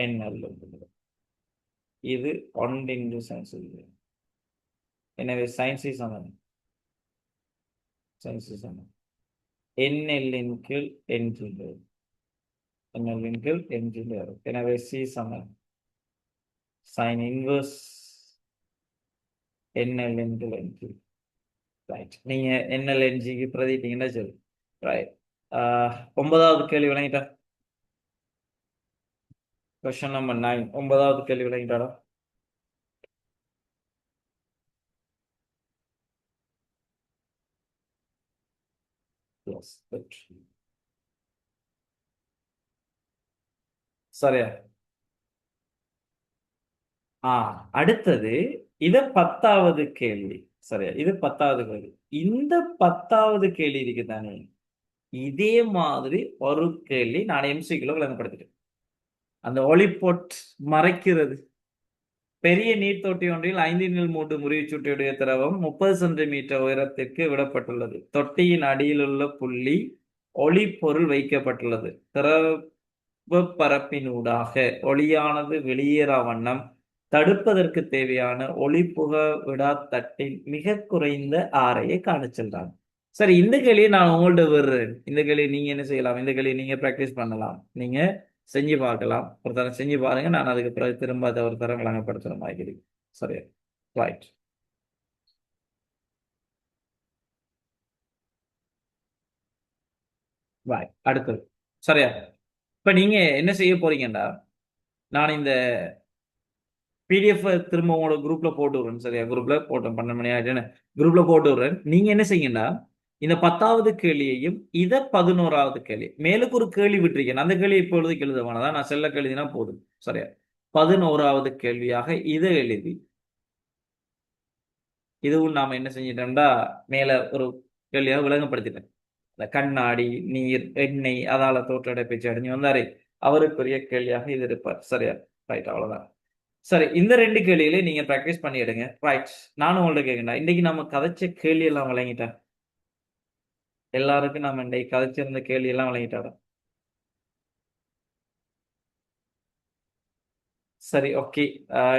Speaker 1: NL. இது 1 into சயின்ஸ். எனவே சயின்ஸ் சமன் NL இன் கீழ் NG. எனவே C சமன் sin inverse NL into NG. Right. நீங்க NL NGக்கு பிரதிட்டீங்கன்னா சரி. ரைட். 9வது கேள்வி விளங்கிட்டா? கொஸ்டின் நம்பர் 9, 9வது கேள்வி விளங்கிட்டாடா? எஸ், சரியா? அடுத்தது இது 10வது கேள்வி. சரியா? இது 10வது கேள்வி. இந்த 10வது கேள்வி இருக்கு தானே, இதே மாதிரி ஒரு கேள்வி நான் MCQல விளங்கப்படுத்திட்டேன். அந்த ஒளிப்பொட் மறைக்கிறது. பெரிய நீர்த்தொட்டி ஒன்றில் 5.3 முறிவுச் சுட்டியுடைய திரவம் 30 சென்டிமீட்டர் உயரத்திற்கு விடப்பட்டுள்ளது. தொட்டியின் அடியில் உள்ள புள்ளி ஒளிப்பொருள் வைக்கப்பட்டுள்ளது. திரவ பரப்பினூடாக ஒளியானது வெளியேறா வண்ணம் தடுப்பதற்கு தேவையான ஒளிப்புக விடாத்தட்டின் மிக குறைந்த ஆரையை காண செல்றாங்க. சரி, இந்த கேள்வியை நான் உங்கள்ட்ட விடுறேன். இந்த கேள்வி நீங்க என்ன செய்யலாம்? இந்த கேள்வி நீங்க பிராக்டிஸ் பண்ணலாம், நீங்க செஞ்சு பார்க்கலாம். ஒரு தரம் செஞ்சு பாருங்க. நான் அதுக்கு பிறகு திரும்ப அதை ஒரு தரம் விளங்கப்படுத்துற மாதிரி. சரியா? ரைட். அடுத்தது. சரியா? இப்ப நீங்க என்ன செய்ய போறீங்கடா, நான் இந்த PDF திரும்ப உங்களோட குரூப்ல போட்டு விடுறேன். சரியா? குரூப்ல போட்டோம், 12 மணி ஆயிடுன்னு குரூப்ல போட்டு விடுறேன். நீங்க என்ன செய்யுங்கடா, இந்த 10வது கேள்வியையும் இதை 11வது கேள்வி மேலுக்கு ஒரு கேள்வி விட்டுருக்கேன். அந்த கேள்வி இப்பொழுதுக்கு எழுத வேணாதான், நான் செல்ல எழுதினா போதும். சரியா? 11வது கேள்வியாக இதை எழுதி, இதுவும் நாம என்ன செஞ்சிட்டோம்டா, மேல ஒரு கேள்வியாக விளங்கப்படுத்திட்டேன். இந்த கண்ணாடி நீர் எண்ணெய் அதால தோற்றடை பேச்சு அடைஞ்சு வந்தாரு, அவருக்குரிய கேள்வியாக இது இருப்பார். சரியா? ரைட், அவ்வளவுதான். சரி, இந்த 2 கேள்விகளை நீங்க பிராக்டிஸ் பண்ணி எடுங்க. ரைட். நானும் உங்கள்ட்ட கேட்கண்டா, இன்னைக்கு நம்ம கதைச்ச கேள்வி எல்லாம் விளங்கிட்டேன். எல்லாருக்கும் நம்ம இன்னைக்கு கதைச்சிருந்த கேள்வி எல்லாம் விளங்கிட்டாடா? சரி, ஓகே.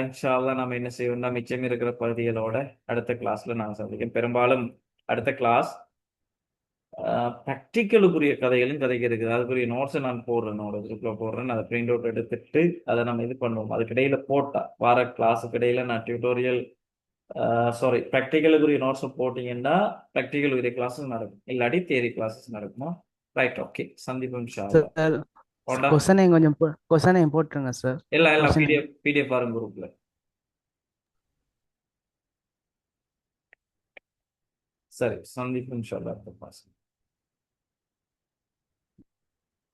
Speaker 1: இன்ஷா அல்லாஹ் நம்ம என்ன செய்வோம்னா, மிச்சம் இருக்கிற பகுதிகளோட அடுத்த கிளாஸ்ல நான் சந்திக்கிறேன். பெரும்பாலும் அடுத்த கிளாஸ் ப்ராக்டிக்கலுக்குரிய கதைகளும் கதைக்கு இருக்குது. அதுக்குரிய நோட்ஸை நான் போடுறேன், குரூப்ல போடுறேன். அதை பிரிண்ட் அவுட் எடுத்துட்டு அதை நம்ம இது பண்ணுவோம். அதுக்கு இடையில போட்டா வார கிளாஸுக்கு இடையில நான் டியூட்டோரியல் ப்ராக்டிக்கலுக்குரிய நோட்ஸை போட்டீங்கன்னா ப்ராக்டிக்கலுக்குரிய கிளாஸஸ் நடக்கும், இல்லாட்டி தியரி கிளாஸஸ் நடக்குமா? Right, okay. சந்திப்போம் இன்ஷா அல்லாஹ்.
Speaker 3: சார்
Speaker 1: போண்டா.
Speaker 3: கொஸ்டினையும் போட்டுருங்க சார்.
Speaker 1: எல்லாம் PDF பாருங்க குரூப்ல. சரி, சந்திப்போம் இன்ஷா அல்லாஹ்.